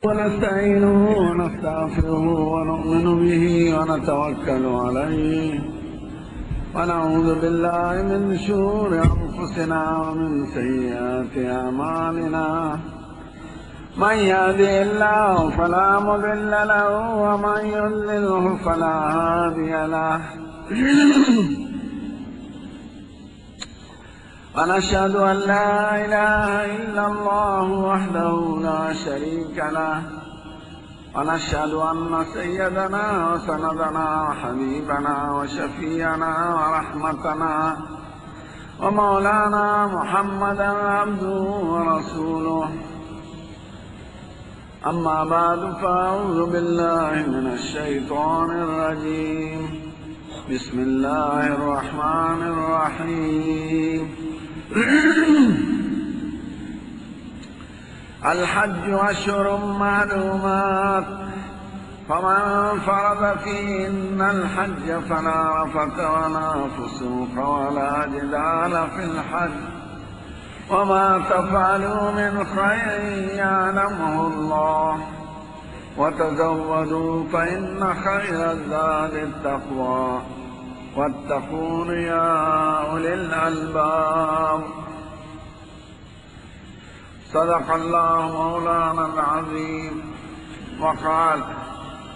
ونستعينه ونستغفره ونؤمن به ونتوكل عليه ونعوذ بالله من شرور أنفسنا ومن سيئات أعمالنا. من يهده الله فلا مضل له ومن يضلله فلا هادي له. ونشهد أن لا إله إلا الله وحده لا شريك له، ونشهد أن سيدنا وسندنا وحبيبنا وشفيعنا ورحمتنا ومولانا محمدا عبده ورسوله. أما بعد، فأعوذ بالله من الشيطان الرجيم. بسم الله الرحمن الرحيم. الحج أشهر معلومات، فمن فرض فيهن الحج فلا رفث ولا فسوق ولا جدال في الحج، وما تفعلوا من خير يعلمه الله، وتزودوا فإن خير الزاد التقوى، واتقون يا أولي الألباب. صدق الله مولانا العظيم وقال: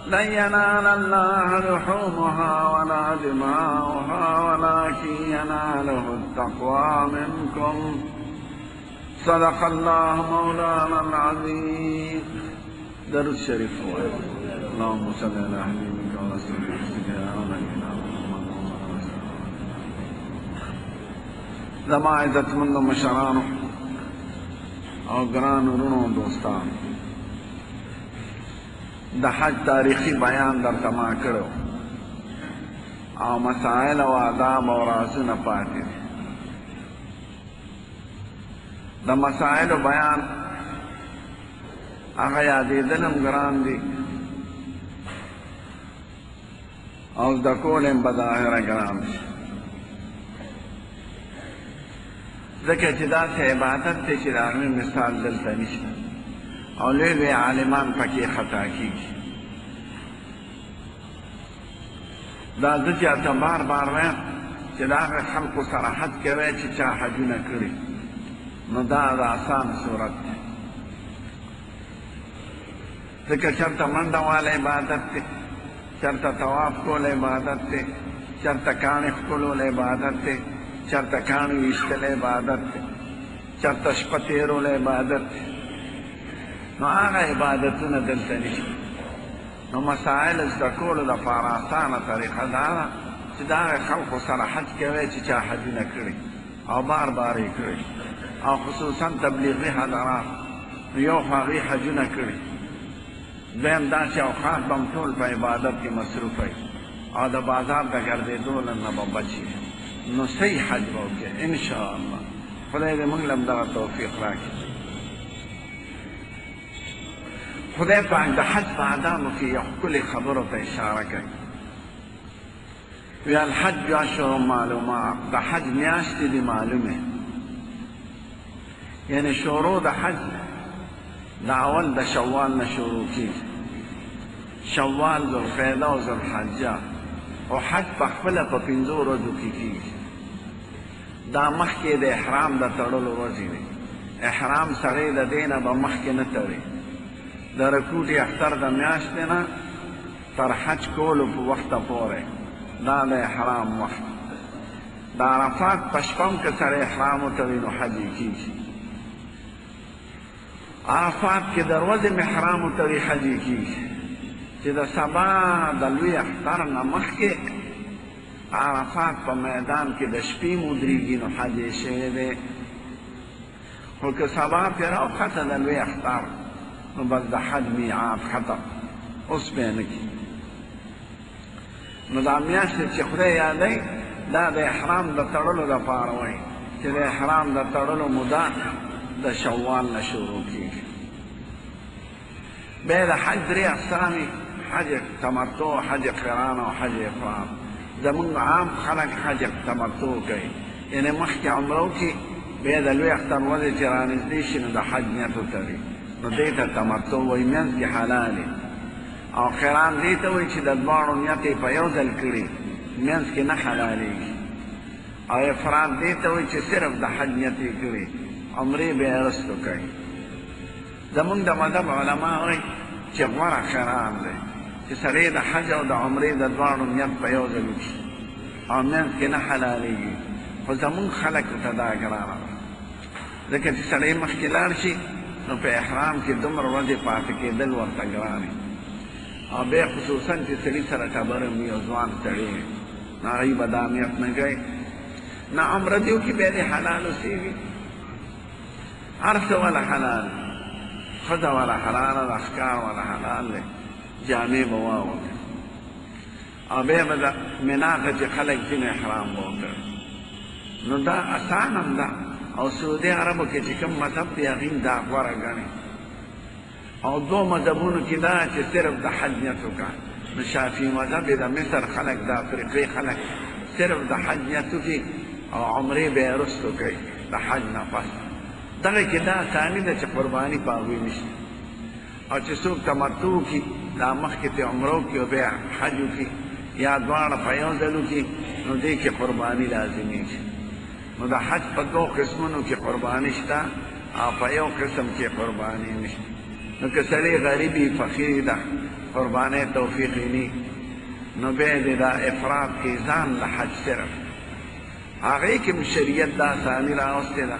لن ينال الله لحومها ولا دماؤها ولكن يناله التقوى منكم. صدق الله مولانا العظيم. درود شریف ہوئے. اللهم صل على حبیبک ورسولک یا نبینا محمد. زما عزتمند مشرانو او گران ورونو دوستان، د حج تاریخی بیان درته ما کړو او مسائل او آداب او رازونه پاتې دي. د مسائلو بیان هغه یادېدل هم ګران دي او زده کول هم بظاهره ګران دي، ځکه چې داسې عبادت دی چې د هغې مثال دلته نشته او لوی لوی عالمان پکې خطا کېږي. دا زه چېرته بار بار وایم چې د هغه خلکو سره حج کوئ چې چا حجونه کړي، نو دا د آسان صورت دی، ځکه چېرته منډه وال عبادت دی، چېرته طواف کول عبادت دی، چېرته کاڼې ښکلول عبادت دی، چېرته کاڼې ویشتل عبادت دی، چېرته شپه تېرول عبادت دی. نو هغه عبادتونه دلته نشته. نو مسائل زده کولو دپاره اسانه طریقه دا ده چې د هغې خلکو سره حج کوئ چې چا حجونه کړي او بار بار یې کړي، او خصوصا تبلیغي حضرات یو خو هغوی حجونه کړي، دویم داسې اوقات به هم ټول په عبادت کې مصروف وي او د بازار د ګرځېدو نه به بچ وي. نو صحیح حج به وکړي انشاءالله. خدای دې موږ له هم دغه توفیق راکړي. خدای پاک د حج په آدابو کې یو ښکلې خبرو ته اشاره کوي. وی الحج اشهر معلومات، د حج میاشتې دي معلومې، یعنی شروع د حج د اول د شوال نه شروع کېږي، شوال، ذوالقعده او ذوالحجه، او حج په خپله په 5 ورځو کې کېږي. دا مخکې د احرام د تړلو ورځې دي. احرام سړی د دې نه به مخکې نه تړي. د رکوټي اختر د میاشتې نه تر حج کولو په وخته پورې دا د احرام وخت. د عرفات په شپه هم که سړی احرام وتړي نو حج یې کېږي. عرفات کې د ورځې احرام وتړي حج یې کېږي، چې د سبا د لوی اختر نه مخکې عرفات په میدان کې د شپې مودرېږي نو حج یې شوی دی. خو که سبا پرې راوخته د لوی اختر نو بس د حج میعاد ختم، اوس به یې نه کېږي. نو دا میاشتې چې خدای یادوي دا د احرام د تړلو دپاره وایي چې د احرام د تړلو موده د شوال نه شروع کېږي. بیا د حج 3 اقسامې: حج تمتع، حج قران او حج افراد. زمونږ عام خلک حج تمتع کوي، یعنی مخکې عمره وکړي، بیا د لوی اختر ورځې چې رانږدې شي نو د حج نیت وتړي. نو دې ته تمتع وایي، منځ کې حلال دی. او قران دې ته وایي چې د دواړو نیت یې په یو ځل کړي، منځ کې نه حلالېږي. او افراد دې ته وایي چې صرف د حج نیت یې کړي، عمرې به یې وروستو کوي. زمونږ د مذهب علما وایي چې غوره قران دی چې سړی د حج او د عمرې د دواړو نیت په یو ځل وکړي او منځ کې نه حلالېږي. خو زمونږ خلکو ته دا ګرانه ده، ځکه چې سړی مخکې لاړ شي نو په احرام کې دومره ورځې پاتې کېدل ورته ګران وي. او بیا خصوصا چې سړي سره ټبر وي او ځوان سړی وي، نو هغوی به دا نیت نه کوي. نه عمره دې وکړي بیا دې حلال اوسېږي، هر څه وله حلال، ښځه وله حلاله ده، ښکار وله حلال دی، جامې به واغوندي. او بیا به د منا ته چې خلک ځي نو احرام به وکړي. نو دا اسان هم ده. او سعودي عربو کې چې کوم مذهب دی هغوی دا غوره ګڼي. او دو مذهبونو کې دا چې صرف د حج نیت وکړه. نو شافعي مذهب د مصر خلک، د افریقې خلک صرف د حج نیت وکړي او عمرې به یې وروستو کوي د حج نه پس. دغه کې دا اساني ده چې قرباني په هغوی نشي. او چې څوک تمتع وکړي دا مخکې ته عمره وکړي او بیا حج وکړي یا دواړه په یو ځل وکړي، نو دې کې قرباني لازمېږي. نو د حج په دوه قسمونو کې قرباني شته او په یو قسم کې قرباني نشته. نو که سړی غریبي فقیر ده، قربانۍ توفیق یې نه، نو بیا دې دا افراد کې ځان د حج صرف هغې کې هم شریعت دا اساني راوستې ده.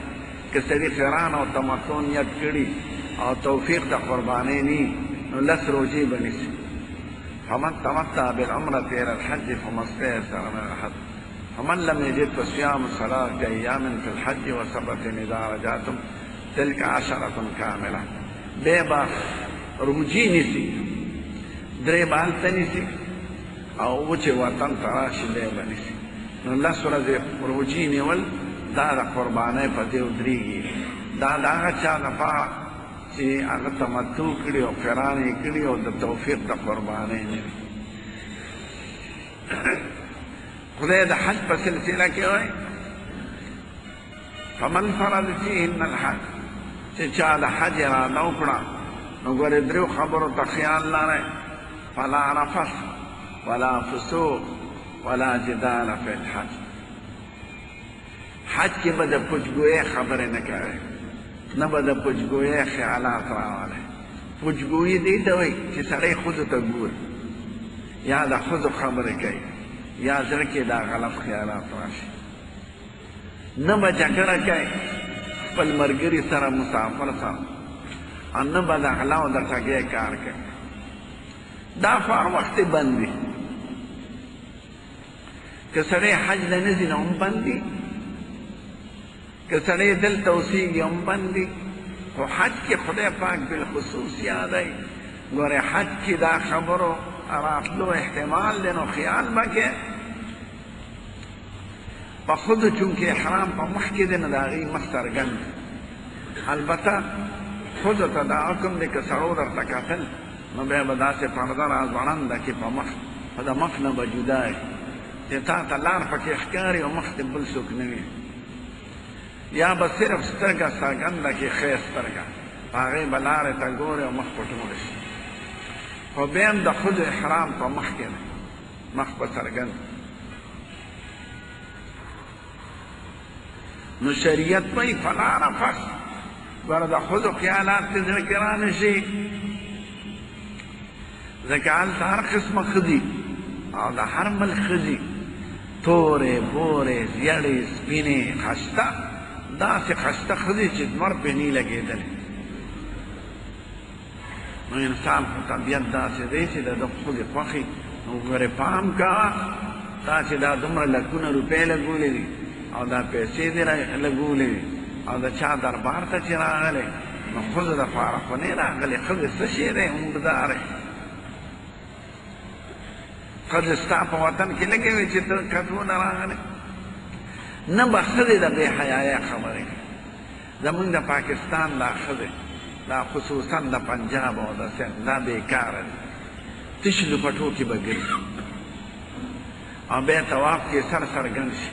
که سړي قران او تمتع نیت کړي او توفیق د قربانۍ نه، نو 10 روزې به نیسي. فمن تمتع بالعمرة إلى الحج فما استيسر من الحج ومن لم يجد فصيام 3 أيام في الحج و7 إذا رجعتم تلك 10 كاملة. بیا به روجي نیسي، 3 به هلته نیسي او چې وطن ته راشي بیا به نیسي. نو 10 ورځې روجي نیول دا د قربانۍ په دې ودرېږي. دا د هغه چا لپاره چې هغه تمتع کړي او قران یې کړي او د توفیق د قربانۍ نه وي. خدای د حج په سلسله کې وایي فمن فرض فیهن الحج، چې چا د حج اراده وکړه نو ګورې 3 خبرو ته خیال لرئ: فلا رفث ولا فسوق ولا جدال فی الحج. حج کې به د پوچګویۍ خبرې نه کوئ، نه به د پوچګویۍ خیالات راولئ. پوچګویي دې ته وایي چې سړی ښځو ته ګوري یا د ښځو خبرې کوي یا زړه کې دا غلط خیالات راشي. نه به جګړه کوي خپل ملګري سره، مسافر سره، او نه به د غلا او د ټګۍ کار کوي. دا خو هر وخت بند دي. که سړی حج له نه ځي نو هم بند دي، که سړی دلته اوسېږي هم بند دي. خو حج کې خدای پاک بالخصوص یادوي. ګورې حج کې دا خبرو راتلو احتمال دی، نو خیال به کې په ښځو چونکې احرام په مخ کې دی، نو د هغې مخ څرګند دی. البته ښځو ته دا حکم دی که سړو درته کتل نو بیا به داسې پرده راځوړنده کړي په مخ، خو د مخ نه به جدا وي چې تا ته لار پکې ښکاري او مخ دې بل څوک نه وي. یا به صرف سترګه څرګنده کړي، ښې سترګه، په هغې به لارې ته ګوري او مخ پټولی شي. خو بیا هم د ښځو احرام په مخ کې دی، مخ به څرګند. نو شریعت وایي فلا رفث. ګوره د ښځو خیالات دې زړه کې رانه شي، ځکه هلته هر قسمه ښځې او د هر ملک ښځې، تورې، بورې، زیړې، سپینې، ښایسته، داسې ښایسته ښځې چې لمر پرې نه لګېدلې. نو انسان خو طبیعت داسې دی چې د ده ښځې خوښې. نو ګورې پام کوه، تا چې دا دومره لکونه روپۍ لګولې دي او دا پیسې دې لګولې دي او د چا دربار ته چې راغلی، نو ښځو دپاره خو نه راغلې. ښځې څه شی دی؟ عمردار یې. ښځې ستا په وطن کې لګې وي چې ته کتونه راغلی. نه به ښځې د بې حیایۍ خبرې کوي. زمونږ د پاکستان دا ښځې، دا خصوصا د پنجاب او د سند، دا بېکاره دي. تش لپټو کې به ګرځي او بیا طواف کې سر څرګند شي.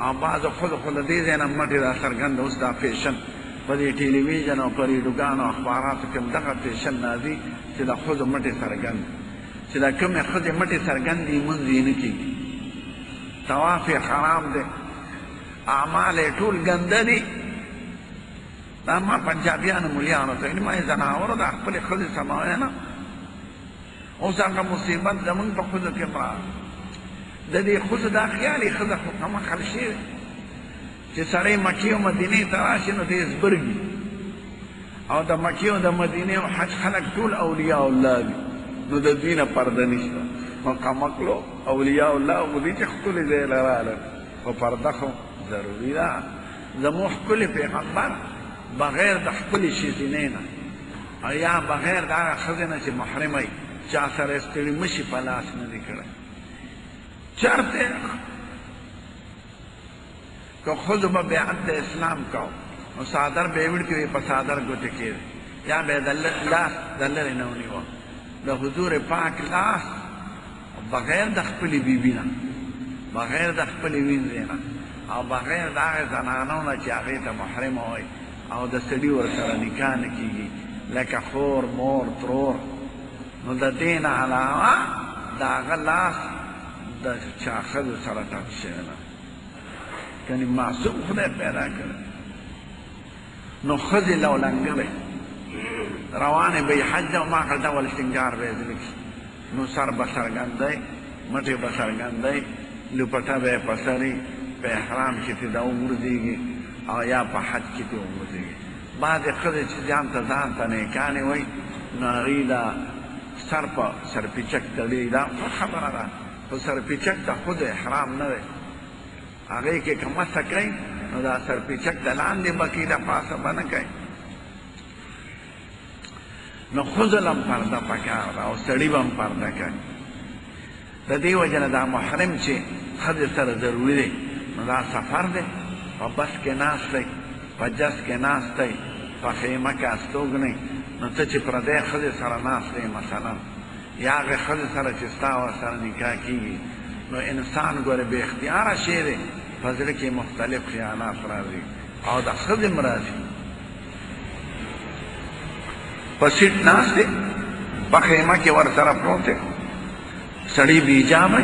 او بعضو ښځو خو د دې ځای نه مټې را څرګنده، اوس دا فیشن په دې ټلویزیون او په ریډیوګانو اخباراتو کې هم دغه پیشن راځي چې د ښځو مټې څرګند چې دا کومې ښځې مټې څرګند دي لمونځ یې نه کېږي طواف یې حرام دی اعمال یې ټول ګنده دي دا ما پنجابیانو ملیانو ته ویلي ما یې ځناورو دا خپلې ښځې سموی نه اوس هغه مصیبت زمونږ په ښځو کې هم راغلی د دې ښځو دا خیال یې ښځه خو کمه خل شوې چې سړی مکې او مدینې ته راشي نو ته یې زبرګي او د مکې او د مدینې او حج خلک ټول اولیاء الله دي نو د دوی نه پرده نشته نو کمکلو اولیاء الله خو دي چې ښکلي ځای له راغلل خو پرده خو ضروري ده زموږ ښکلي پیغمبر بغیر د خپلې ښځینې نه او یا بغیر د هغه ښځې نه چې محرمه وي چا سره یې ستړي مشي په لاس نه دي کړی چرته که ښځو به بیعت د اسلام کو نو څادر به یې وړ کړي په څادر ګوتې کېږي یا به یې لاس د لرې نه ونیوه د حضور پاک لاس بغیر د خپلې بیبي نه بغیر د خپلې وینځې نه او بغیر د هغې زنانو نه چې هغې ته محرمه وایي او د سړي ورسره نکاح نه کېږي لکه خور مور ترور نو د دې نه علاوه د هغه لاس د چا ښځو سره ټپ شوی نه کنی معصوم خدای پیدا کړی نو ښځې لولنګلې روانې به یې حج او ما هغه ډول سینګار به یې زده کړي نو سر به څرګندی مټې به څرګندی لوپټه به یې په سري په احرام کې تې ده وغورځېږي او یا په حج کې تې وغورځېږي بعضې ښځې چې ځان ته نیکانې وایي نو هغوی دا سر په سرپیچک تړي دا ښه خبره ده خو سرپیچک د خود احرام نه دی هغې کې که مسه کوي نو دا سرپیچک د لاندې به کوي د پاسه به نه کوي نو ښځو له هم پرده پکار ده او سړي به هم پرده کوي د دې وجه نه دا محرم چې ښځې سره ضروري دی نو دا سفر دی په بس کې ناست دی په جس کې ناست دی په خیمه کې استوګنئ نو ته چې پردی ښځې سره ناست دی مثلا یا هغې ښځې سره چې ستا ورسره نکاح کېږي نو انسان ګوره بې اختیاره شی دی په زړه کې مختلف خیالات راځي او د ښځې هم راځي په سیټ ناست دی په خیمه کې ورسره پروت دی سړی بې حجابه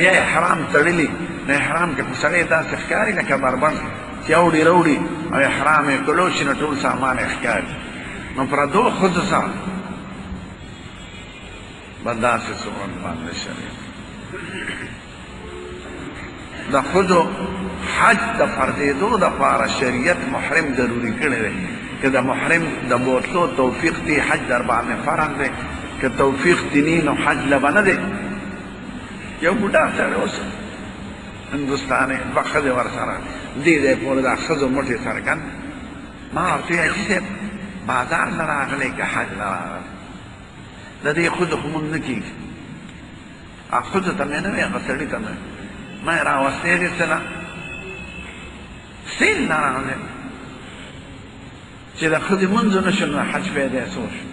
یا احرام تړلی نو احرام کې خو سړی داسې ښکاري لکه بربند چې اوړي روړي او احرام یې کلو شي نو ټول سامان یې ښکاري نو پردو ښځو سره به داسې صورت باندې شریعت د ښځو حج د فرضېدو دپاره شریعت محرم ضروري کړی دی که د محرم د بوتلو توفیق دی حج در باندې فرض دی که توفیق دی نی نو حج له به نه دی یو بوډا سړی اوس هندوستاني دوه ښځې ورسره دې ځای پورې دا ښځو مټې څرګند ما ورته ویل حاجي صاحب بازار نه راغلی که حج نه راغلی د دې ښځو خو مونږ نه کېږي ښځو ته مې نه وی هغه سړي ته مې ما یې راوستې غېستله سیل نه راغلی چې د ښځې منځو نه شو نو حج پیدا څو شو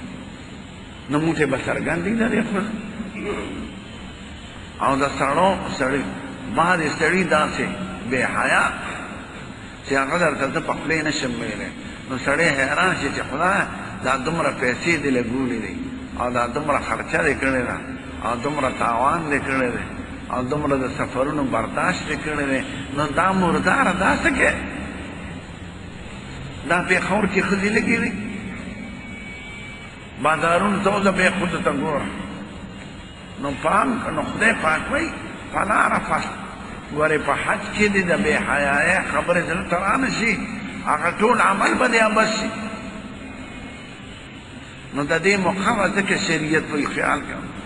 نو موټې به څرګند دي د دې ښځو او د سړو سړي بعضې سړي داسې بې حیا چې هغه درته زه په خولې نه شم ویلی نو سړی حیران شي چې خدایه دا دومره پیسې دې لګولې دي او دا دومره خرچه دې کړې ده او دومره تاوان دې کړی دی او دومره د سفرونو برداشت دې کړی دی نو دا مرداره دا څه کې دا پېښور کې ښځې لګې دي بازارونو ته وځه بیا ښځو ته ګوره نو پام نو خدای پاک وایي فلا رفث ګورې په حج کې دې د بې حیایۍ خبرې زړه ته رانه شي هغه ټول عمل به دې عبث شي نو د دې موقع به ځکه شریعت وایي خیال کوه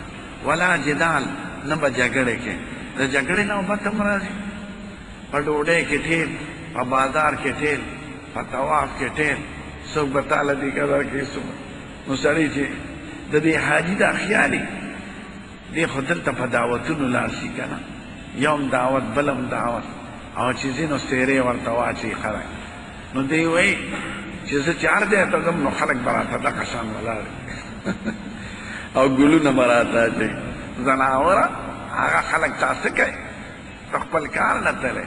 ولا جدال نه به جګړې کې د جګړې نوبت هم راځي په ډوډۍ کې ټیل په بازار کې ټیل په طواف کې ټیل څوک به تاله دیګه درکړي څوک نو سړی چې د دې حاجي دا خیالي دی خو دلته په دعوتونو لاړ شي که نه یو هم دعوت بل هم دعوت او چې ځینو څېرې ورته واچوي خلک نو دی وایي چې زه چې هر ځای ته ځم نو خلک به راته دغه شان ولاړ او ګلونه به راته اچوي زناوره هغه خلک تا څه کوي ته خپل کار نه تللی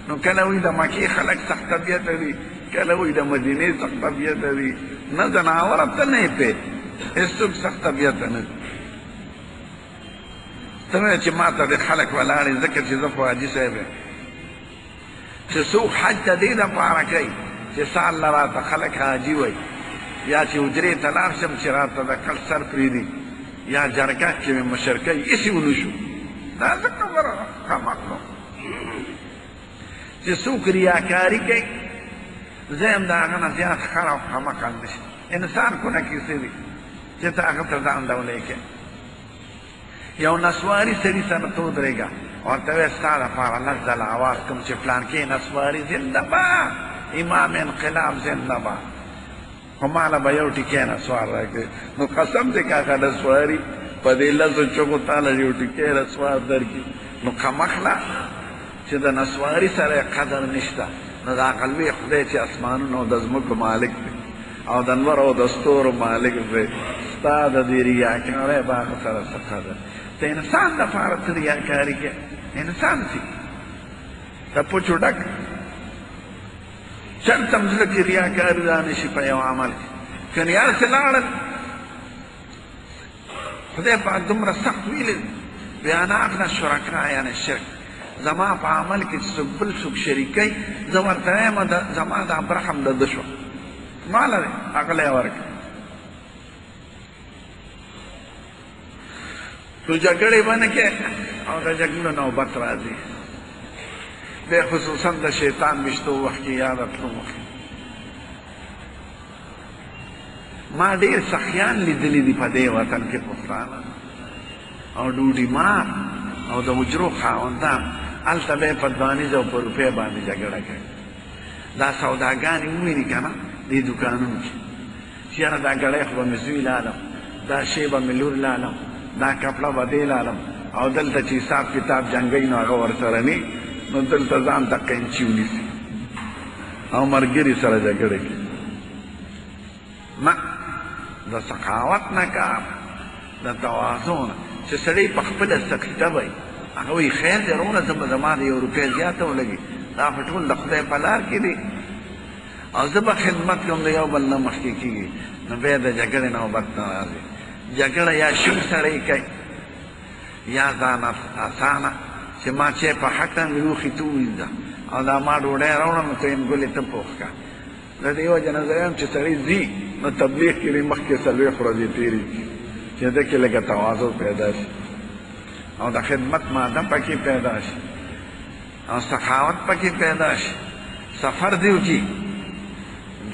نو کله وایي د مکې خلک سخت طبیعته دي کله وایي د مدینې سخت طبیعته دي نه ځناور ته نه یې پې هېڅوک سخت طبیعته نه دي ته وایه چې ما ته د خلک ولاړې ځکه چې زه خو حاجي صاحب یم چې څوک حج ته دې دپاره کوي چې سال نه راته خلک حاجي وایي یا چې حجرې ته لاړ شم چې راته د کټ سر پرېږدي یا جرګه کې مې مشر کوي هېڅې ونه شو دا څه خبره ده کمقلو چې څوک ریاکاري کوي زه یم د هغه نه زیات خر او خمقل نشته انسان کونه کیسې دي چې ته هغه ته ځان ډولی کوې یو نسواري سړي سره ته ودرېږه ورته وایې ستا دپاره لس ځله اواز کوم چې پلانکې نسواري زنده باد امام انقلاب زنده باد خو ماله به یو ټیکې نسوار راکړي نو قسم دې که هغه نسواري په دې لسو چغو تاله یو ټیکې نسوار درکړي نو کمخله چې د نسواري سره یې قدر نشته نو د عقل وی خدای چې اسمانونو او د ځمکو مالک دی او د انور او د ستورو مالک دی ستا د دې ریاکارۍ به هغه سره څه قدر ته انسان دپاره ته ریاکاري کوې انسان سي د پوچو ډک چرته هم زړه کې ریاکاري را نه شي په یو عمل کې کنې هرڅه لاړل خدای پاک دومره سخت ویلی بیا نه اغنه شرکا یعنې شرک زما په عمل کې څوک بل څوک شریکوي زه ورته وایم زما دا برخه هم د ده شوه ماله دی هغه له یې ورکړه نو جګړې به نه کې او د جګړو نوبت راځي بیا خصوصا د شیطان ویشتو وخت کې یاد تلو مخکې ما ډېر سخیان لیدلي دي په دې وطن کې پښتانه او ډوډۍ مار او د حجرو خاوندان هلته به یې په دوانیز او په روپۍ باندې جګړه کوي دا سوداګانې وویني که نه دې دوکانونو کې چې یاره دا ګړی خو به مې زوی لالم دا شی به مې لور لالم دا کپړه به دې لالم او دلته چې حساب کتاب جنګوي نو هغه ورسره نه نو دلته ځان ته قینچي ونیسي او ملګري سره جګړه کوي نه د سخاوت نه کار د تواضع نه چې سړی په خپله سقیده وایي هغه وایي خیر دی وروره زما د یو روپۍ زیاته ولګي دا خو ټول د خدای په لار کې دي او زه به خدمت کوم د یو بل نه مخکې کېږي نو بیا د جګړې نوبت نه راځي جګړه یا شوم سړی کوي یا ځان اسانه چې ما چې په حق ته مې وخي ته ووینځه او دا ما ډوډۍ راوړه نو ته یم ګلې ته پوخ که د دې وجه نه زه یم چې سړی ځي نو تبلیغ کې دې مخکې 4 ورځې تېرې کړي چې ده کې لږه تواضع پیدا شي او د خدمت ماده پکې پیدا شي او سخاوت پکې پیدا شي سفر دی وکړي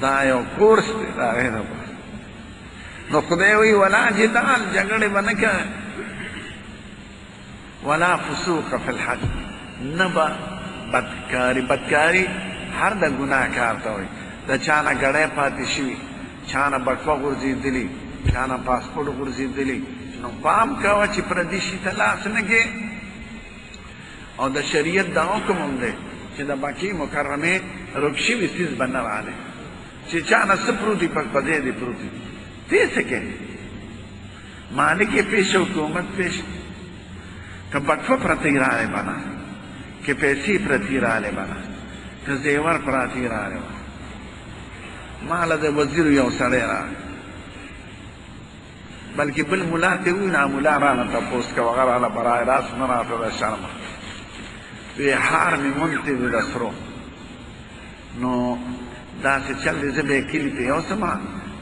دا یو کورس دی د هغې دپاره نو خدای وایي ولا جدال جګړې به نه کوې ولا فسوق فی الحج نه به بدکاري هر د ګناه کار ته وایي د چا نه ګړی پاتې شوي چا نه بټوه غورځېدلي چا نه پاسپورټ غورځېدلي نو پام کوه چې پردي شي ته لاس نه کې او د شریعت دا حکم هم دی چې د مکې مکرمې رک شوي څیز به نه رالی چې چا نه څه پروت دي په ځای دې پروت دي ته څه کوې مالک یې پیش حکومت پیش که بټوه پرتې رالی به نه که پیسې پرتې رالی به نه که زیور پرتې رالی به ماله د وزیر یو سړی راغی بلکې بل ملا ته ووایي نه ملا رانه تپوس کوه هغه راله برای راست نه راته د شرمه وی هار مې مونتې وي د سرو نو داسې چل دی زه به یې کلي ته یوسمه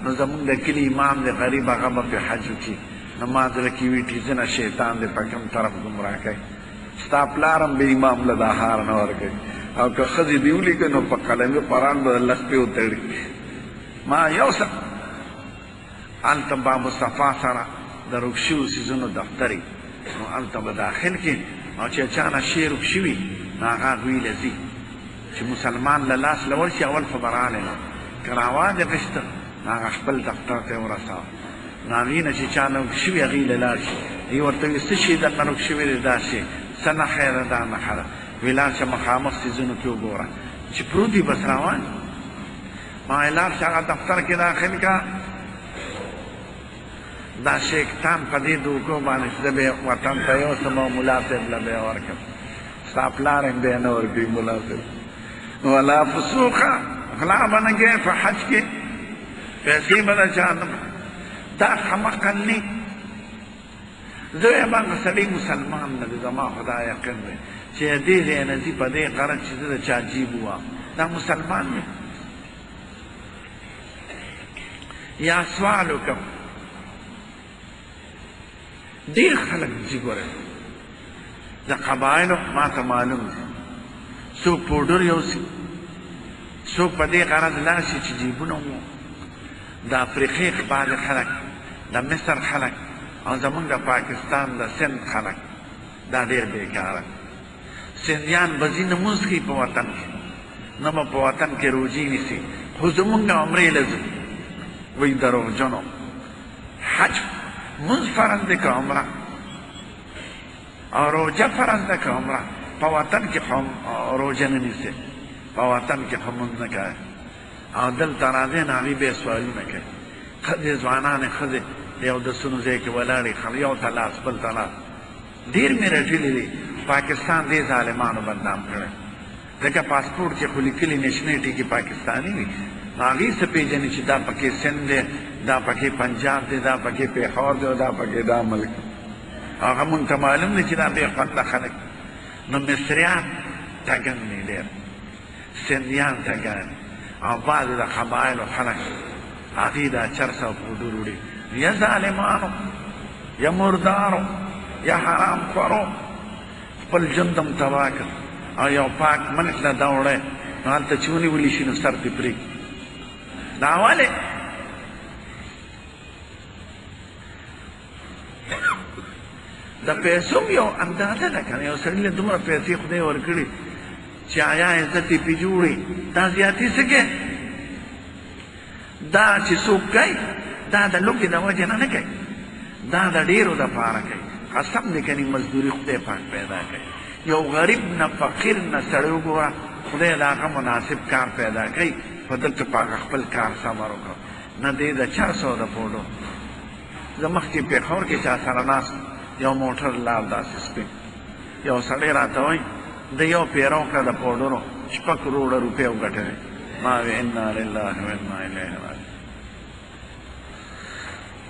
نو زمونږ د کلي امام دی غریب هغه به پرې حج وکړي نو ما زړه کې وي ټیزنه شیطان دی په کوم طرف ګمراه کوي ستا پلار هم به امام له دا هار نه ورکوي او که ښځې دې ولیکه نو په قلمي قرآن به د لسپې وتړي ما یوسم هلته باب صفا سره د رک شویو څیزونو دفترې نو هلته به داخل کې او چې چا نه شی رک شوي نو هغه هغوی له ځي چې مسلمان له لاس له ورشي اول خو به رالی نه که راواز یې غېسته نو هغه خپل دفتر ته یې ورسوه نو هغې نه چې چا نه رک شوي هغې له لاړ شي هغې ورته وي څه شي درنه رک شوي دی دا شی څه نښه ده دا نښه ده وی لاړ شه مخامخ څیزونو کې وګوره چې پروت دي بس روان ما یې لاړ شه هغه دفتر کې داخل که دا شیطان په دې دوکو باندې چې زه به یې وطن ته یوسم او ملا صاحب له به یې ورکړم ستا پلار هم به یې نه ورکوي ملا صاحب ولا فسوقه غلا بنګې په حج کې پیسې به د چا نه دا خمقل نه زه یم هغه سړی مسلمان نه دی زما خدای یقین دی چې دې ځای نه ځي په دې غرض چې زه د چا جیب ووام دا مسلمان دی یا سوال وکړم ډېر خلک ځي ګوره د قبایلو ما ته معلوم دي څوک پوډر یوسي څوک په دې غرض لاړ شي چې جیبونه وو د افریقې بعض خلک د مصر خلک او زمونږ د پاکستان د سند خلک دا ډېر بېکاره سندیان به ځي لمونځ کوي په وطن کې نه به په وطن کې روجې نیسي خو زمونږ عمرې له ځي وایي دروغجنو حج مونځ فرض دی که عمره او روجه فرض ده که عمره په وطن کې خو روجه نه نیسي په وطن کې خو مونځ نه کوي او دلته راځي نو هغوی به یې سوالونه کوي ښځې ځوانانې ښځې یو د سونو ځای کې ولاړې یو ته لاس بل ته لاس ډېر مې رټلي دي پاکستان دې ظالمانو بدنام کړی ځکه پاسپورټ کې خو لیکلي نیشنلټي کې پاکستاني وي نو هغوی څه پېژني چې دا پکې سند دی دا پکې پنجاب دی دا پکې پېښور دی او دا پکې دا ملک هغه مونږ ته معلوم دی چې دا بې خونده خلک نو مصریان تګن دي ډېر سندیان تګن او بعضې د قبایلو خلک هغوی دا چرس او پوډر وړي یا ظالمانو یا مردارو یا حرام خورو خپل ژوند هم تباه کړ او یو پاک ملک له دا وړی نو هلته چې ونیولی شي نو سر پرې پرېږدي دا ولې د پیسو یو اندازه ده که نه یو سړي له دومره پیسې خدای ورکړي چې آیا عزت یې پې جوړي دا زیاتي څه کوي دا چې څوک کوي دا د لوږې د وجې نه کوي دا د ډېرو دپاره کوي قسم دی کني مزدوري خدای پاک پیدا کوي یو غریب نه فقیر نه سړی وګوره خدای د هغه مناسب کار پیدا کوي په دلته په هغه خپل کار صبر وکړه نه دی د 400 د پوډو زه مخکې پېښور کې چا سره ناست یو موټر لاړ داسې سپین یو سړی راته وایي د یو پیره وکړه د پوډرو 6 کروړه روپۍ وګټلې ما وی انا لله و انا الیه راجعون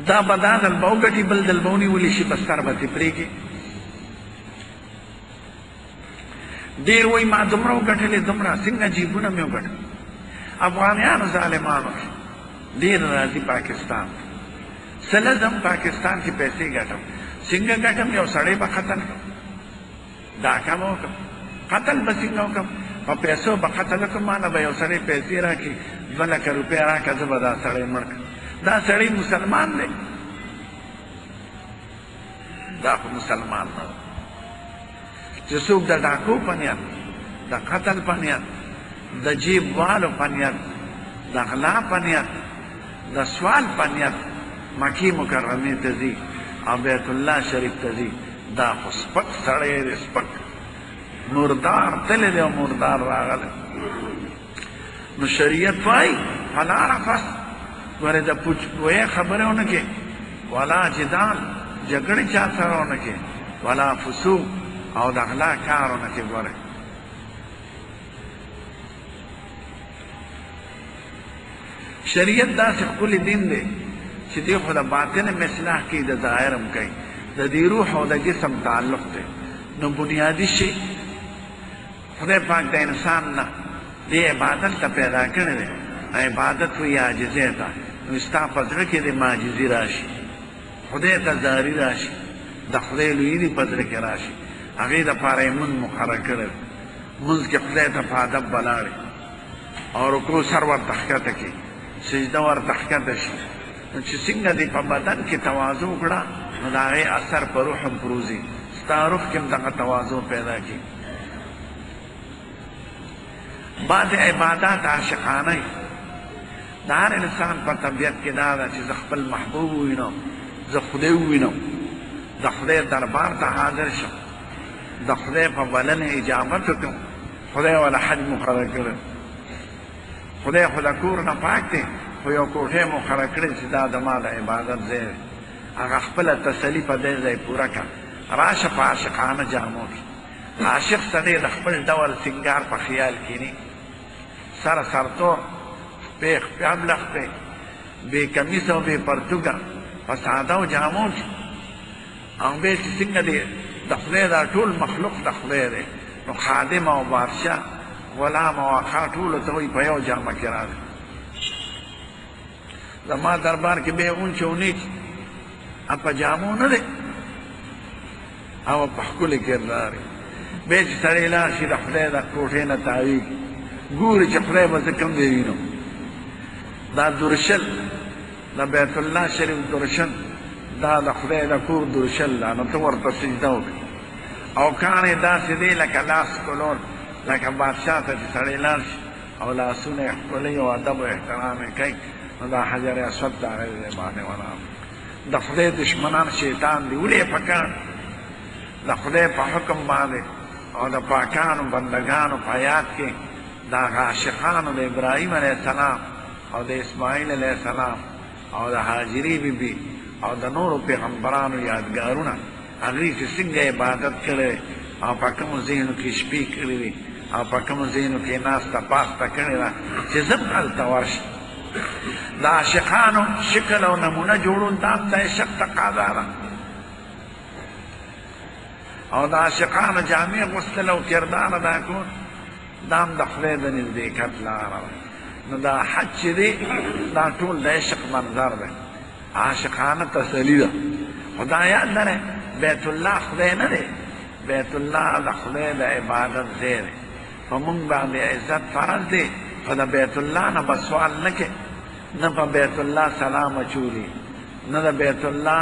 دا به دا دل به وګټي بل دل به ونیولی شي په سر به ترې پرېږي ډېر وایي ما دومره وګټلې دومره څنګه جیبونه مې وګټل افغانیانو ظالمانو ډېر راځي پاکستان سله زم پاکستان کې پیسې ګټم څنګه ګټم یو سړی به قتل کړم ډاکه به وکړم قتل به څنګه وکړم په پیسو به قتل وکړم ماله به یو سړی پیسې راکړي 2 لکه روپۍ راکړه زه به دا سړی مړ کړم دا سړی مسلمان دی دا خو مسلمان نه چې څوک د ډاکو په نیت د قتل په نیت د جیب والو په نیت د غلا په نیت د سوال په نیت مکې مکرمې ته ځي او بیت الله شریف ته ځي دا خو سپک سړی دی سپک مردار تللی دی او مردار راغلی نو شریعت وایي فلا رفث ګورې د پوچګویۍ خبرې ونه کې ولا جدال جګړې چا سره ونه کې ولا فسوق او د غلا کار ونه کې ګورې شریعت داسې ښکلی دین دی چې دی خو د باطن اصلاح کوي د ظاهر هم کوي د دې روح او د جسم تعلق دی نو بنیادي شی خدای پاک د انسان نه دې عبادت ته پیدا کړی دی عبادت وایي عاجزۍ ته نو ستا په زړه کې د معجزې راشي خدای ته زاري راشي د خدای لویي دې په زړه کې راشي هغې دپاره یې مونځ مقرر کړی مونځ کې خدای ته په ادب ولاړې او رکوع سر ورته ښکته کړي سجده ورته ښکته شي نو چې څنګه دې په بدن کې تواضع وکړه نو د هغې اثر په روح هم پروزي ستا روح کې هم دغه تواضع پیدا کړي بعض عبادات عاشقانه د هر انسان په طبیعت کې دا ده چې زه خپل محبوب ووینم زه خدای ووینم د خدای دربار ته حاضر شم د خدای په بلنې اجابت وکړم خدای وله حج مقرر کړی خدای خو د کور نه پاک دی خو یو کوټې مقرر کړې چې دا د ما د عبادت ځای دی هغه خپله تسلي په دې ځای پوره کړه راشه په عاشقانه جامو کې عاشق سړی د خپل ډول سینګار په خیال کینی سره سرتور پیخ پیام لخته بے کمیس او بے پرتوگا په ساده او جامو کې او به چې څنګه دی د خدای دا ټول مخلوق د خدای دی نو خادم او بادشاه غلام او اخا ټولو ته وایي په یو جامه کې راغی زما دربار کې به اونچ او نیچ په جامو نه دی او په ښکلي کردار به چې سړی لاړ شي د خدای د کوټې نه تاویږي ګوري چې خدای به زه کوم دی وینم دا درشل د بیت الله شریف درشل دا د خدای د کور درشل ده نو ته ورته سجده وکړې او کاڼې داسې دی لکه لاس کلول لکه بادشاه ته چې سړی لاړ شي او لاسونه یې ښکلوي او ادب او احترام یې کوي نو دا حجر اسود د هغې ځای باندې ولاړ د خدای دشمنان شیطان دی ولې په کاڼ د خدای په حکم باندې او د پاکانو بندگانو په یاد کې د هغه عاشقانو د ابراهیم علیه السلام او د اسماعیل علیه السلام او د حاجرې بیبي او د نورو پیغمبرانو یادګارونه هغوی چې څنګه عبادت کړی او په کومو ځایونو کې شپې کړې وي او په کومو ځایونو کې ناسته پاسته کړې ده چې زه هم هلته ورشم د عاشقانو شکل او نمونه جوړول دا هم د عشق تقاضا ده او د عاشقانو جامې غوستل او کردار ادا کول دا هم د خدای د نزدېکت لاره ده نو دا حج چې دی دا ټول د عشق منظر دی عاشقانه تسلي ده خو دا یاد لرئ بیت الله خدای نه دی بیت الله د خدای د عبادت ځای دی په مونږ باندې عزت فرض دی خو د بیت الله نه به سوال نه کوې نه په بیت الله سلام اچولي نه د بیت الله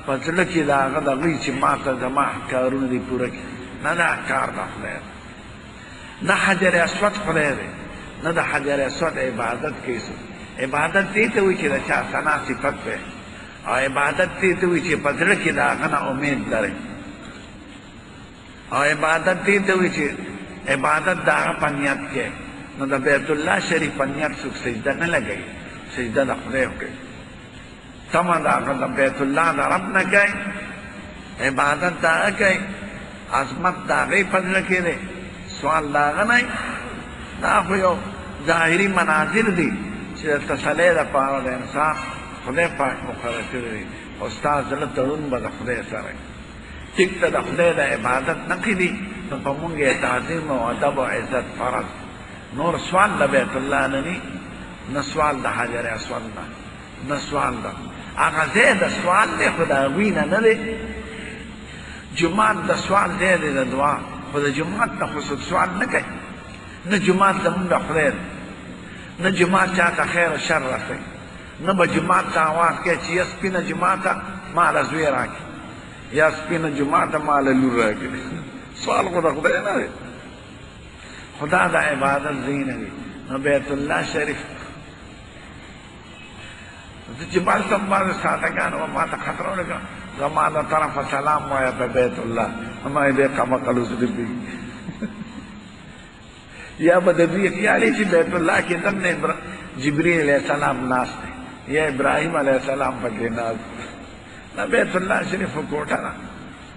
په زړه کې د هغه د هغوی چې ما ته زما کارونه دي پوره کړي نه دا کار د خدای دی نه حجر اسود خدای دی نه د حجر اسود عبادت کوي عبادت دې ته وایي چې د چا ثنا صفت دی او عبادت دې ته وایي چې په زړه کې د هغه نه امید لرئ او عبادت دې ته وایي چې عبادت د هغه په نیت کې نو د بیت الله شریف په نیت څوک سجده نه لګوي سجده د خدای کوي تمه د هغه د بیت الله د رب نه کوي عبادت د هغه کوي عظمت د هغې په زړه کې دی سوال د هغه نه دا خو یو ظاهري مناظر دي چې د تسلی دپاره د انسان خدای پاک مقرر کړي دي او ستا زړه تړون به د خدای سره وي ټیک ته د خدای د عبادت نښې دي نو په مونږ یې تعظیم او ادب او عزت فرض نور سوال د بیت الله نه ني نه سوال د حجر اسود نه سوال ده هغه ځای د سوال دی خو د هغوی نه نه دی جومات د سوال ځای دی د دعا خو د جومات نه خو څوک سوال نه کوي نه جومات زمونږ د خدای دی نه جومات چا ته خیر و شر رسوي نه به جومات ته آواز کوي چې یا سپینه جوماته ماله زوی راکړي یا سپینه جوماته ماله لور راکړي سوال خو د خدای نه دی خدا د عبادت ځای نه دی نو بیت الله شریف زه چې بل ته بعضې سادهګانو به ما ته خطر ولګه زما د طرفه سلام وایه په بیت الله ما یې دی قمقل اوس ډبي یا به د دوی خیال چې بیت الله کې دم نه جبریل علیه السلام ناست دی یا ابراهیم علیه السلام پکې ناست نه بیت الله شریف کوټه ده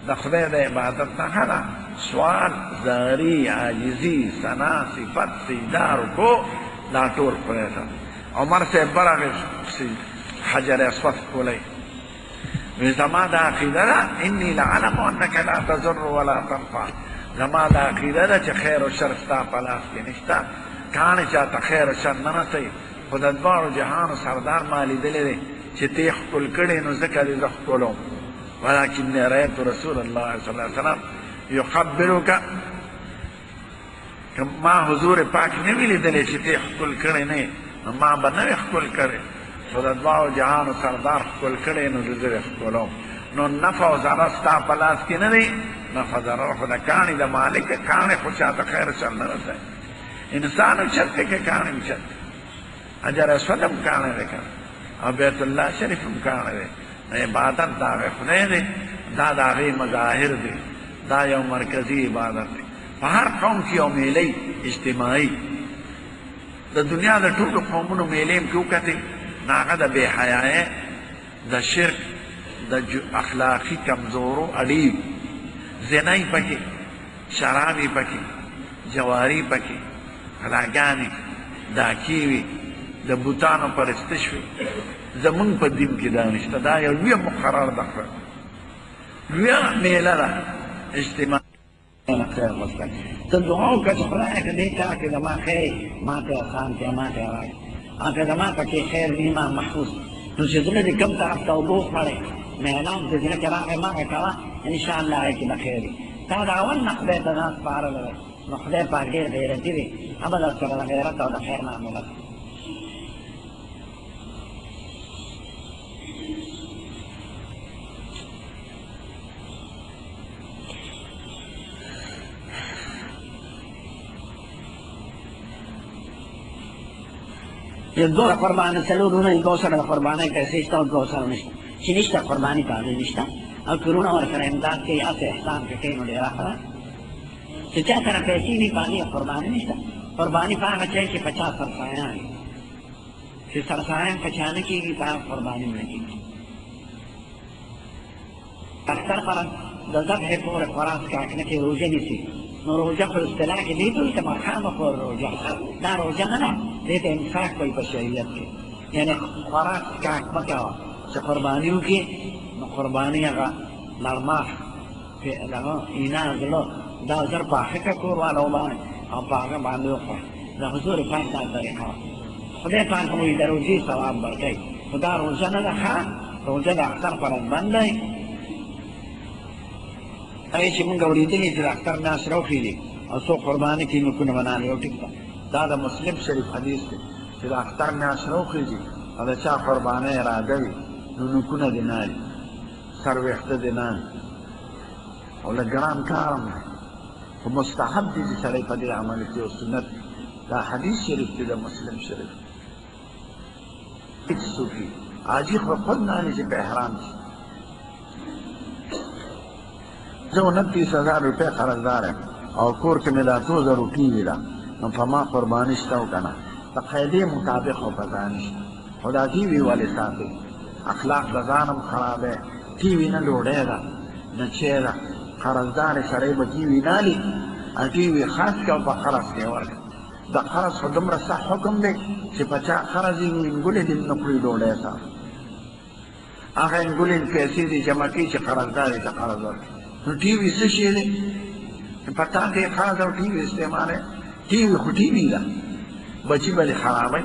د خدای د عبادت نه ده سوال زاری عاجزي ثنا صفت سجده رکوع دا ټول خدای ته عمر صاحب برغې حجر اسود کولی وی زما دا عقیده ده انی لعلم انک لا تضر ولا تنفع زما دا عقیده ده چې خیر و شر ستا په لاس کې نشته کاڼې چاته خیر و شر نه رسوي خو د دواړو جهانو سردار ما لیدلی دی چې ته یې ښکل کړې نو ځکه دې زه ښکلوم ولکنی رأیت رسول الله صلی الله علیه وسلم یخبرک که ما حضور پاک نه وي لیدلی چې ته یې ښکل کړې نه نو ما به نه وي ښکل کړې خو د دواړو جهانو سردار ښکل کړی نو زه یې ښکلوم نو نفع او ضرر ستا په لاس کې نه دی نفع ضرر خو د کاڼي د مالک کاڼي خو چاته خیر شر نه رسوي انسان اوچت دی که کاڼي اوچت دی حجر اسود هم کاڼی دی که او بیت الله شریف هم کاڼی دی عبادت د هغې خدای دی دا د هغې مظاهر دی دا یو مرکزي عبادت دی په هر قوم کې یو میلې اجتماعي د دنیا د ټولو قومونو میلې هم کې وکتې نو هغه د بې حیایۍ د شرک د اخلاقي کمزورو اړې زنای پکې شرابې پکې جواري پکې غلاګانې ډاکې وي د بوتانو پرستش وي زمونږ په دین کې دا نشته دا یو لویه مقرر ده لویه میله ده اجتماع خیر غوښتل ته دعا وکړه چې خدایه که دې کار کې زما خیر ما ته اسانتیا ما ته راکړه او که زما پکې خیر وي ما محفوظ نو چې زړه دې کوم طرف ته اوبه وخوړی میلان چې زړه کې راغی مه کوه انشاءالله هغې کې به خیر وي تا د اول نه خدای ته ځان سپارلی دی نو خدای پاک ډېر غیرتي دی هغه در سره د غیرت او د خیر معامله کوي یہ دو قربانی سلورونه دو سره قربانی کیسے استا دو سره نشته چې نشته قربانی پاده نشته او کرونه ورسره امداد کوي اسه احسان کوي نو ډیر راځه چې چا سره پیسې نه پاده قربانی نشته قربانی پاغه چې 50 سرسایان چې سرسایان پچانه کیږي پاغه قربانی نه کیږي اکثر پر د ذبح پور خوراک کاکنه کې روزه نیسي نو روزه په اصطلاح کې دی ټول تمام خامه پر روزه دا روزه نه ده دې ته انفاق کوي په شریعت کې یعنی خوراک کاک مکوه چې قرباني وکړي نو قرباني هغه نرمه دغه اینا زړه دا زر په حقه کور والو باندې او په هغه باندې وکړه د حضور پاک دا طریقه خدای پاک موږ د روزې ثواب ورکوي خو دا روزه نه ده ښه روزه د اختر پر بند دی هغې چې مونږ اورېدلي چې د اختر ناس راوخېږي او څوک قرباني کوي نوکونه بنالي یو ټیک ده دا د مسلم شریف حدیث دی چې د اختر میاشت راوخېږي او د چا قربانۍ اراده وي نو نوکونه دې نالي سر ویښته دې نالي او له ګران کار هم دی خو مستحب دي چې سړی په دې عمل کې او سنت دا حدیث شریف دی د مسلم شریف هیڅ صوفي حاجي خو خود نالي چې په احرام شي زه 29,000 روپۍ قرضدار یم او کور کې مې دا څو زره ټي وي ده نو په ما قرباني شته او که نه د قاعدې مطابق خو په ځان نشته خو دا ټي وي ولې ساتئ اخلاق د ځان هم خرابی ټي وي نه ډوډۍ ده نه چای ده قرضدار سړی به ټي وي نالي ټي وي خرڅ کړه او په قرض کې یې ورکړه د قرض خو دومره سخت حکم دی چې په چا قرض یې وي انګولې دې نه خوري ډوډۍ سره هغه انګولې پیسې دې جمع کړي چې قرضدار یې ته قرض ورکړي نو ټي وي څه شی دی پتا کې قرض او ټي وي استعمال دی ټي وي خو ټي وي ده بچي به دې خرابوي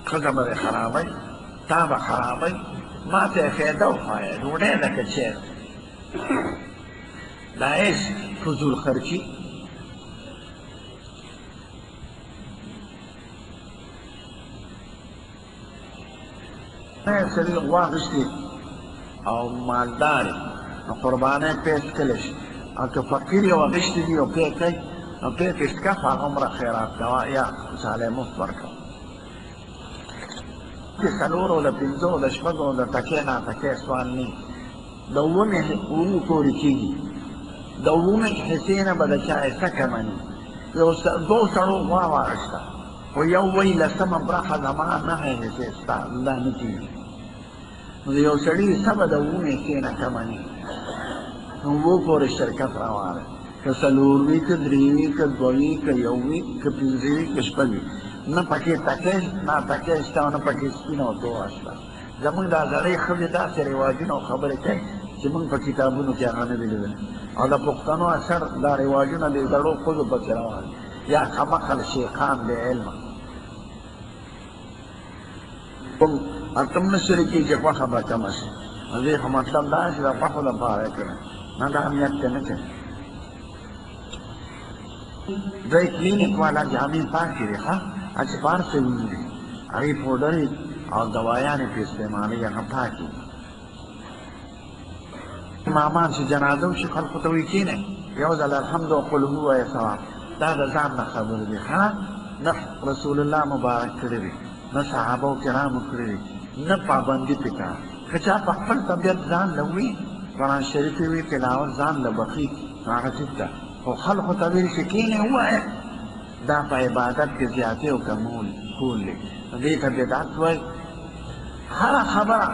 ښځه به دې خرابوي تا به خرابوي ما ته یې فایده وښایه ډوډۍ ده که چای دا هېڅ فضول خرچي سړي غوا اخېستې او مالدار نو قربانۍ پیس کلی شي او که فقیر یې اخېستې دي او پی کوي نو پی پیس کړه خو هغه عمره خیرات کوه یا خوشحالۍ مفت ورکړه د څلورو د پنځو د شپږو د تکۍ ناتکۍ سوال نه د اوومې پورې کېږي د اوومې حصې نه به د چا حصه کمه نه دوو سړو غوا واخېسته خو یو وایي لسمه برخه زما نهه حصې ستا دا نه کېږي نو د یو سړي حصه به د اوومې حصې نه کمه نه نو اووه پورې شرکت روان دی که څلور وي که درې وي که دوه وي که یو وي که پنځه وي که شپږ وي نه پکې تکۍ ناتکۍ شته او نه پکې سپینه او توره شته زمونږ دا زړې ښځې داسې رواجونه او خبرې کوي چې موږ په کتابونو کې هغه نه دي لیدلي او د پښتنو اکثر دا رواجونه د زړو ښځو پسې روان یا کمقل شیخان بې علمه اتم نه شروع کېږي چې غوښه به کمه شي نو دې خو مطلب دا چې د غوښو لپاره یې کړی نه دا امنیت ته نه کوي دوی کلینیک والا جامې پاکې دي ښه چې بار څه ویني هغې پوډرې او دوایانې پرې استعمالوي هغه پاکې امامان چې جنازه وشي خلکو ته وایي کښېنئ یو ځل الحمد وقل هو وایه ثواب دا د ځان نه خبرې دي ښه نه رسول الله مبارک کړی دي نه صحابه کرامو کړی دي نه پابندي پې کار که چا په خپل طبیعت ځان له وي قرآن شریف یې وي تلاوت ځان له بخي نو هغه ټیک ده خو خلقو ته ویل چې کښېنئ ووایه دا په عبادت کې زیاتې او کمول کول دی دې ته بدعت وایي هره خبره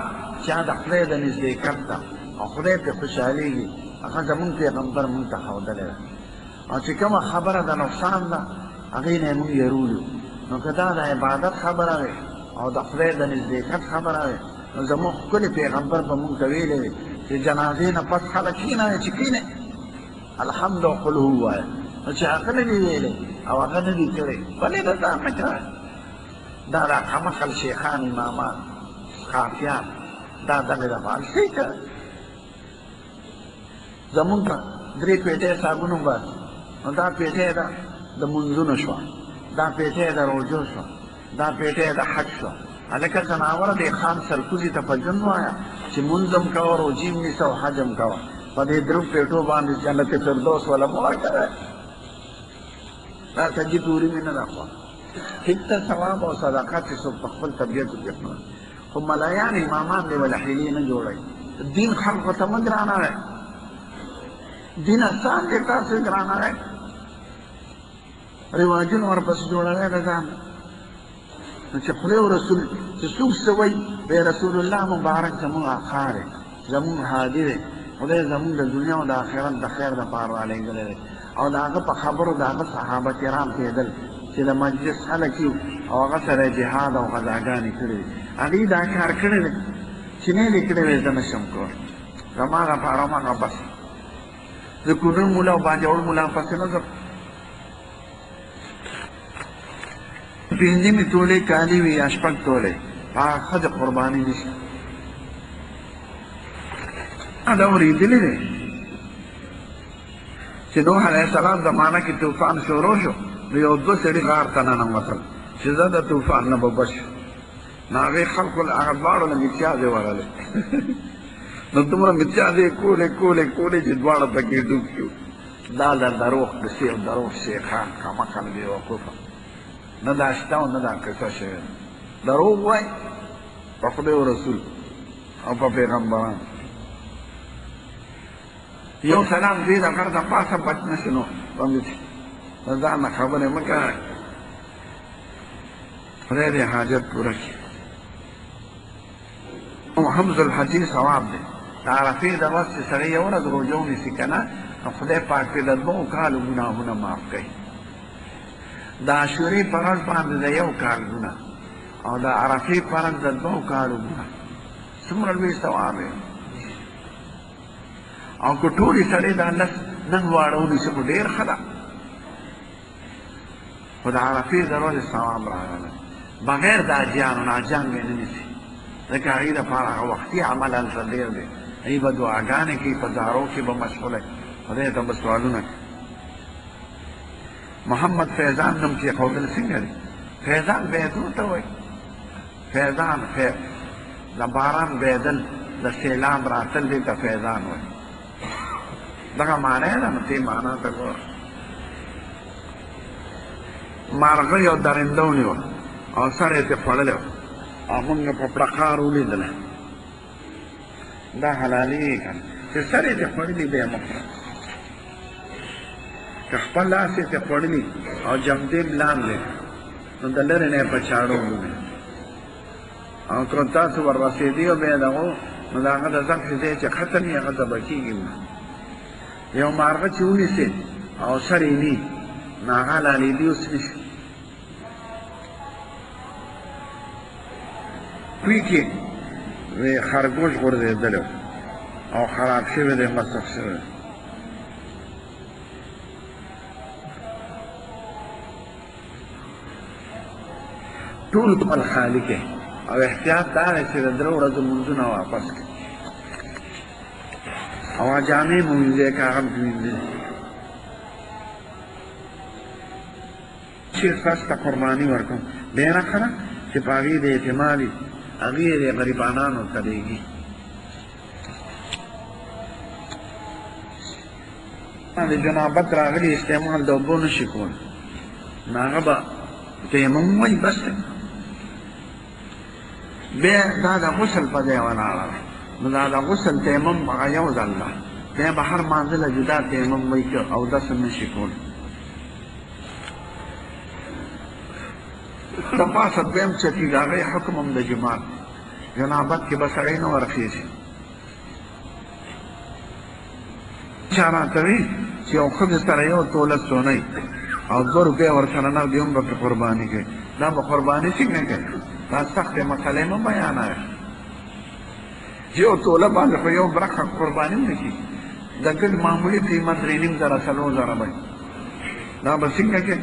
چې د خدای د نزدېکت ده او خدای پرې خوشحالېږي هغه زمونږ پیغمبر مونږ ته ښودلی ده او چې کومه خبره د نقصان ده هغې نه یې مونږ یرولو نو که دا د عبادت خبره وي او د خدای د نزدېکت خبره وي. نو زموږ ښکلي پیغمبر به مونږ ته ویلې وي چې جنازې نه پس خلک کښېنوئ چې کښېنئ الحمد او قل هو ووایه. نو چې هغه نه دي ویلې او هغه نه دي کړی ولې د ځان نه کوه؟ دا د کمقل شیخان امامان خافیان دا دغې دپاره څه کوه؟ زمونږ ته 3 پیټۍ صابون وباسي نو دا پیټۍ ده د مونځونو شوه، دا پیټۍ د روژو شوه، دا پیټۍ د حج شوه. هلکه ځناوره دې خان سرکوزي ته په ژوند وایه چې مونځ هم کوه روژې هم نیسه او حج هم کوه. په دې درو پیټو باندې جنت فردوس ولا مه ورکوئ. دا سجي توري مې نه ده خوا ټیک ته ثواب او صدقه چې څوک په خپل طبیعت کې کړي. خو ملایان امامان دې ولا حیلې نه جوړوي. دین خلقو ته مه ګرانوئ، دین آسان دی تاسو ګرانوئ، رواجونه ورپسې جوړوئ د ځان. نو چې خدای او رسول چې څوک څه وایي وی رسول الله مبارک زموږ آقا دی، زموږ هادي دی، خدای زموږ د دنیا او د آخرت د خیر دپاره رالیږلی دی. او د هغه په خبرو د هغه صحابه کرام کېدل چې د مجلس خلک یو او هغه سره جهاد او غذاګانې کړې دي. هغوی دا کار کړی دی چې نه یې کړی وی زه نشم کولی. زما دپاره هماغه بس زه کونړ مولا او باجوړ مولا پسې نه ځم. پنځمې تولې کالي وي یا شپږ تولې په هغه ښځه قرباني نشته. دا اورېدلی دی چې نوح علیه السلام زمانه کې طوفان شروع شو نو یو 2 سړي غار ته ننوتل چې زه د طوفان نه به بچ شم. نو هغې خلکو هغه دواړو له متیازې وړلې نو دومره متیازې کولې چې دواړه پکې ډوب شو. دا د دروغ قصې او دروغ شیخان کمقل بېوقوفه نه دا شته او نه دا قصه شوې ده. دروغ وایي په خدای او رسول او په پیغمبرانو. یو سلام دوی د غر د پاسه بچ نه شي نو باندې د ځان نه خبرې مه کوئ. خدای دې حاجت پوره کړي. حمز الحجي ثواب دی. د عرفې د ورځ چې سړی یو ورځ روژه ونیسي که نه نو خدای پاک پرې د 2 کالو ګناهونه معاف کوي. د عاشورې په ورځ باندې د 1 کال ګناه او د عرفې په ورځ د 2 کالو ګناه څومره لوی ثواب دی. او که ټولې سړی دا لس نن واړه ونیسي خو ډېر ښه ده. خو د عرفې د ورځې ثواب راغلی بغیر د حاجیانو نه حاجیان به یې نه نیسي ځکه هغوی دپاره هغه وختي عمل هلته ډېر دی. هغوی به دعاګانې کوي په دارو کې به مشغوله خدای ته به سوالونه کوي. محمد فیضان نوم چې ښودل څنګه دی؟ فیضان بیدو ته وایي. فیضان د باران بیدل د سیلاب راتل دی ته فیضان وایي. دغه معنی ده نو دې معنا ته ګوره. مارغه یو درنده ونیوه او سر یې ترې خوړلی و او موږ یې په پړقار ولیدله. دا حلالېږي که نه چې سر یې ترې خوړلي بیا مه خوره. که خپل لاس یې ترې خوړلي او جمدې لاندې نو د لرې نه یې په چاړو ومومي او که تاسو ور رسېدي او بیا دغو نو د هغه د ځغ چې ځای چې ختم وي هغه ذبح کېږي. یو مارغه چې ونیسې او سر یې نی نو هغه حلالېدي اوس نشي. کوی کې خرګوش غورځېدلی او خراب شوی دی مسخ شوی دی. ټول خپل خالق یې او احتیاط دا دی چې د 3 ورځو لمونځونه واپس کړي او جامې مو وینځئ که هغه هم وینځي. چې ستاسو ته قرباني ورکوم بیا نه ښه ده چې په هغې د اعتماد وي هغې یې د غریبانانو ته لیږي. د جنابت راغلي استعمال د اوبو نشي کولی نو هغه به تیمم وایي بس دی. بیا دا د غسل په ځای ولاړه ده نو دا د غسل تیمم هغه یو ځل ده. بیا به هر مانځه له جدا تیمم وایي که اودس هم نشي کولی. د پاسه دویم چتي د هغې حکم هم د جماعت جنابت کې به سړی نه ورخېږي. چا راته وي چې یو ښځې سره 1 توله سونی او 2 روپۍ ورسره نغدې هم به پرې قرباني کوي. دا به قرباني څنګه کوي؟ دا سخت مسئلې مه بیانوئ. یو توله باندې خو یو برخه قرباني نه کېږي، د ګډ معمولي قیمت 3,500 4,000 به دا به څنګه کې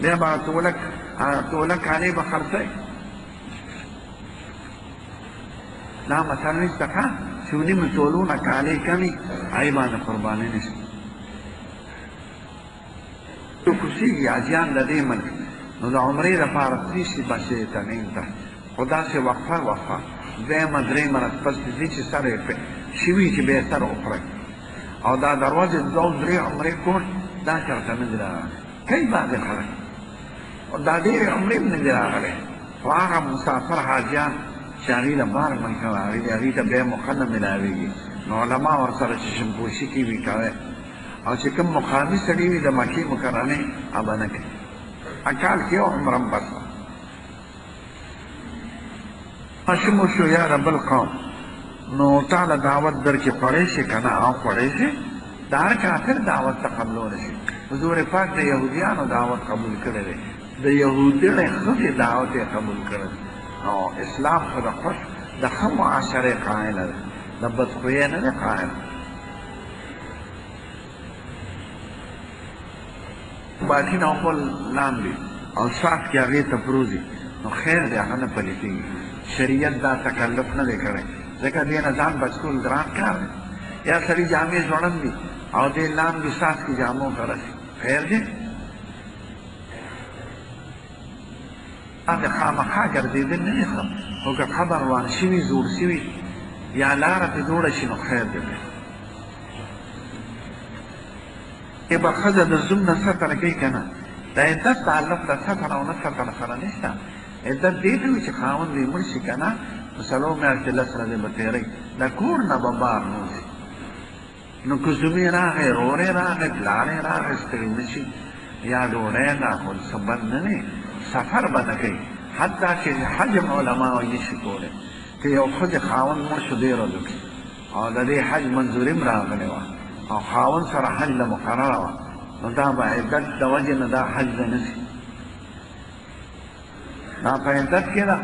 بیا به توله کالي به خرڅوي. دا مثلا نشته ښه چې 9 تولونه کالي کمي هغې باندې قرباني نشته. کوشېږي حاجیان د دې ملک نو د عمرې لپاره تلي شي بسې تنعیم ته، خو داسې وقفه دویمه درېیمه ورځ پس د دې چې سر یې شوي چې بیا یې سر وخورئ او دا د ورځې 2-3 عمرې کول دا چېرته نه دي راغلی. کوي بعضې خلک دا ډېرې عمرې هم نه دي راغلی، خو هغه مسافر حاجیان چې هغې له بار ملکه راغلي دي هغې ته بیا موقع نه میلاوېږي، نو علما ورسره چې شمپوشي کوي کوی، او چې کوم مقامي سړي وي د مکې مکرمې هغه به نه کوي. کال کې یو عمره هم بس ماشوم وشو یا د بل قوم نو تعالی دعوت درکې خوړی شي که نه او خوړی شي د هر کافر دعوت ته قبلولی شي. حضور پاک د یهودیانو دعوت قبول کړی دی، د یهودیانو ښځې دعوت یې قبول کړی دی. نو اسلام خو د ښه معاشرې قایله ده، د بدخویۍ نه دی قایله. باطین او خپل لاندې او ساعت کې هغې ته پروزي نو خیر دی هغه نه پلي کېږي. شریعت دا تکلف نه دی کړی، ځکه دې نه ځان بچ کول ګران کار دی. یا سړي جامې ځوړندي او دې لاندې ساعت کې جامو ته رسي، خیر دی. د خامخا ګرځېدل نه دي ښه، خو که قبر روان شوي زوړ شوي یا لاره پرې جوړه شي نو خیر دی. ای به ښځه د زوم نه ستره کوي که نه، د عدت تعلق د ستره او نه ستره سره نشته. عدت دې ته وي چې خاوند یې مړ شي که نه نو 4 میاشتې 10 ورځې به تېروي، د کور نه به بار نوځي. نو که زومې راغی، رورې راغی، پلارې راغی، ستړي نه شي یا ډوډۍ نه خو څه بد نه دی، سفر به نه کوي. حتی چې حج هم علماو یې شي کولی که یو ښځې خاوند مړ شو 2 ورځو کې او د دې حج منظوري هم راغلې وه او خاوند سره حج له مقرره وه نو دا به عدت د وجې نه دا حج ته نه شي. دا په عدت کې ده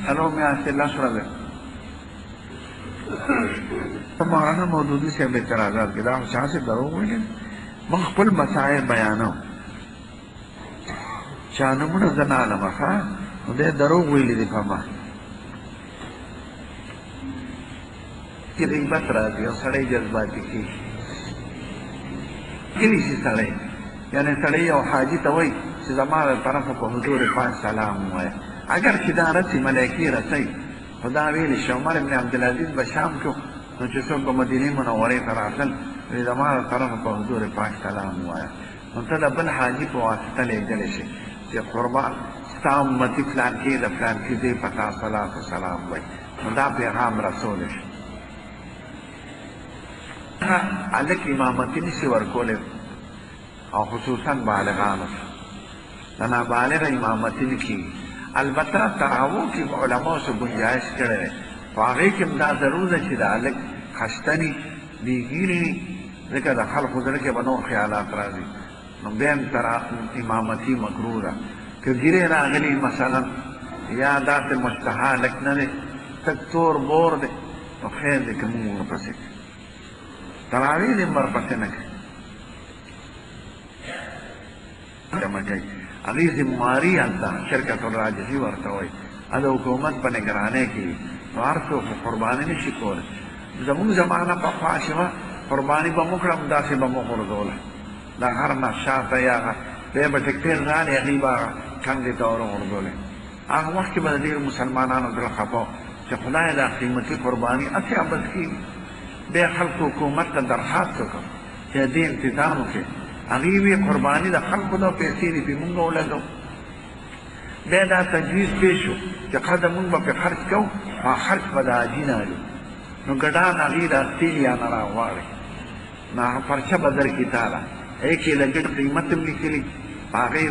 4 میاشتې 10 ورځې. مولانا مودودي صاحب اعتراضات کې دا خو شاه صاحب دروغ ویلي، موږ خپل مسایل بیانوو. چا نومونه زه نه علمه ښه نو دی دروغ ویلي دي په ما کې غیبت راځي او سړی جذباتي کېږي. کلی شي سړی یعنې سړی یو حاجي ته وایي چې زما له طرفه په حضور پاک سلام ووایه، اگر چې دا رسي ملایکې رسئ خو دا ویلې شي. عمر بن عبدالعزیز به شام کې نو چې څوک به مدینې منورې ته راتلل وایي زما له طرفه په حضور پاک سلام ووایه، نو ته د بل حاجي په واسطه لېږلی شي چې قربان ستا امتي فلانکې د فلانکې ځای په تا صلات و سلام وایي، نو دا پیغام رسولی شي. هلک امامتي نشي ورکولی او خصوصا بالغانو د نابالغه امامتي نه کېږي. البته تراوو کې علماو څه ګنجایش کړی دی، خو هغې کې هم دا ضرور ده چې د هلک خشتني بېګیرې وي، ځکه د خلکو زړه کې به نور خیالات راځي، نو بیا هم امامتي مکروه ده. که ګیرې راغلي مثلا یا داسې مشتها هلک نه دی، تک تور بور دی، نو خیر دی که مونږ ورپسې کړي. تراویح دې هم ورپسې نه کړي جمع کوي. هغې ذمواري هلته شرکت الراجحي ورته وایي، د حکومت په نګرانۍ کې وي، نو هر څوک قرباني نه شي کولی. زموږ زمانه پخوا چې وه قرباني به مو کړم داسې به مو غورځوله د غر نه شاته یا بیا به ټکټېر رالې هغې به کندې ته ور غورځولې. هغه وخت کې به د ډېرو مسلمانانو زړه خفه و چې خدای دا قیمتي قرباني هسې عبث کېږي. بیا خلکو حکومت ته درخواست وکړ چې دې انتظام وکړي. هغې وی قرباني د خلکو دا پیسې دي پې مونږ ولګو. بیا دا تجویز پیش شو چې قدر مونږ به پې خرچ کوو خو خرچ به د حاجي نه الو، نو ګډان هغې د استرالیا نه راغواړئ نو هغه پرچه به درکړي تاله، هغې کې د ګډ قیمت هم لیکلي، هغې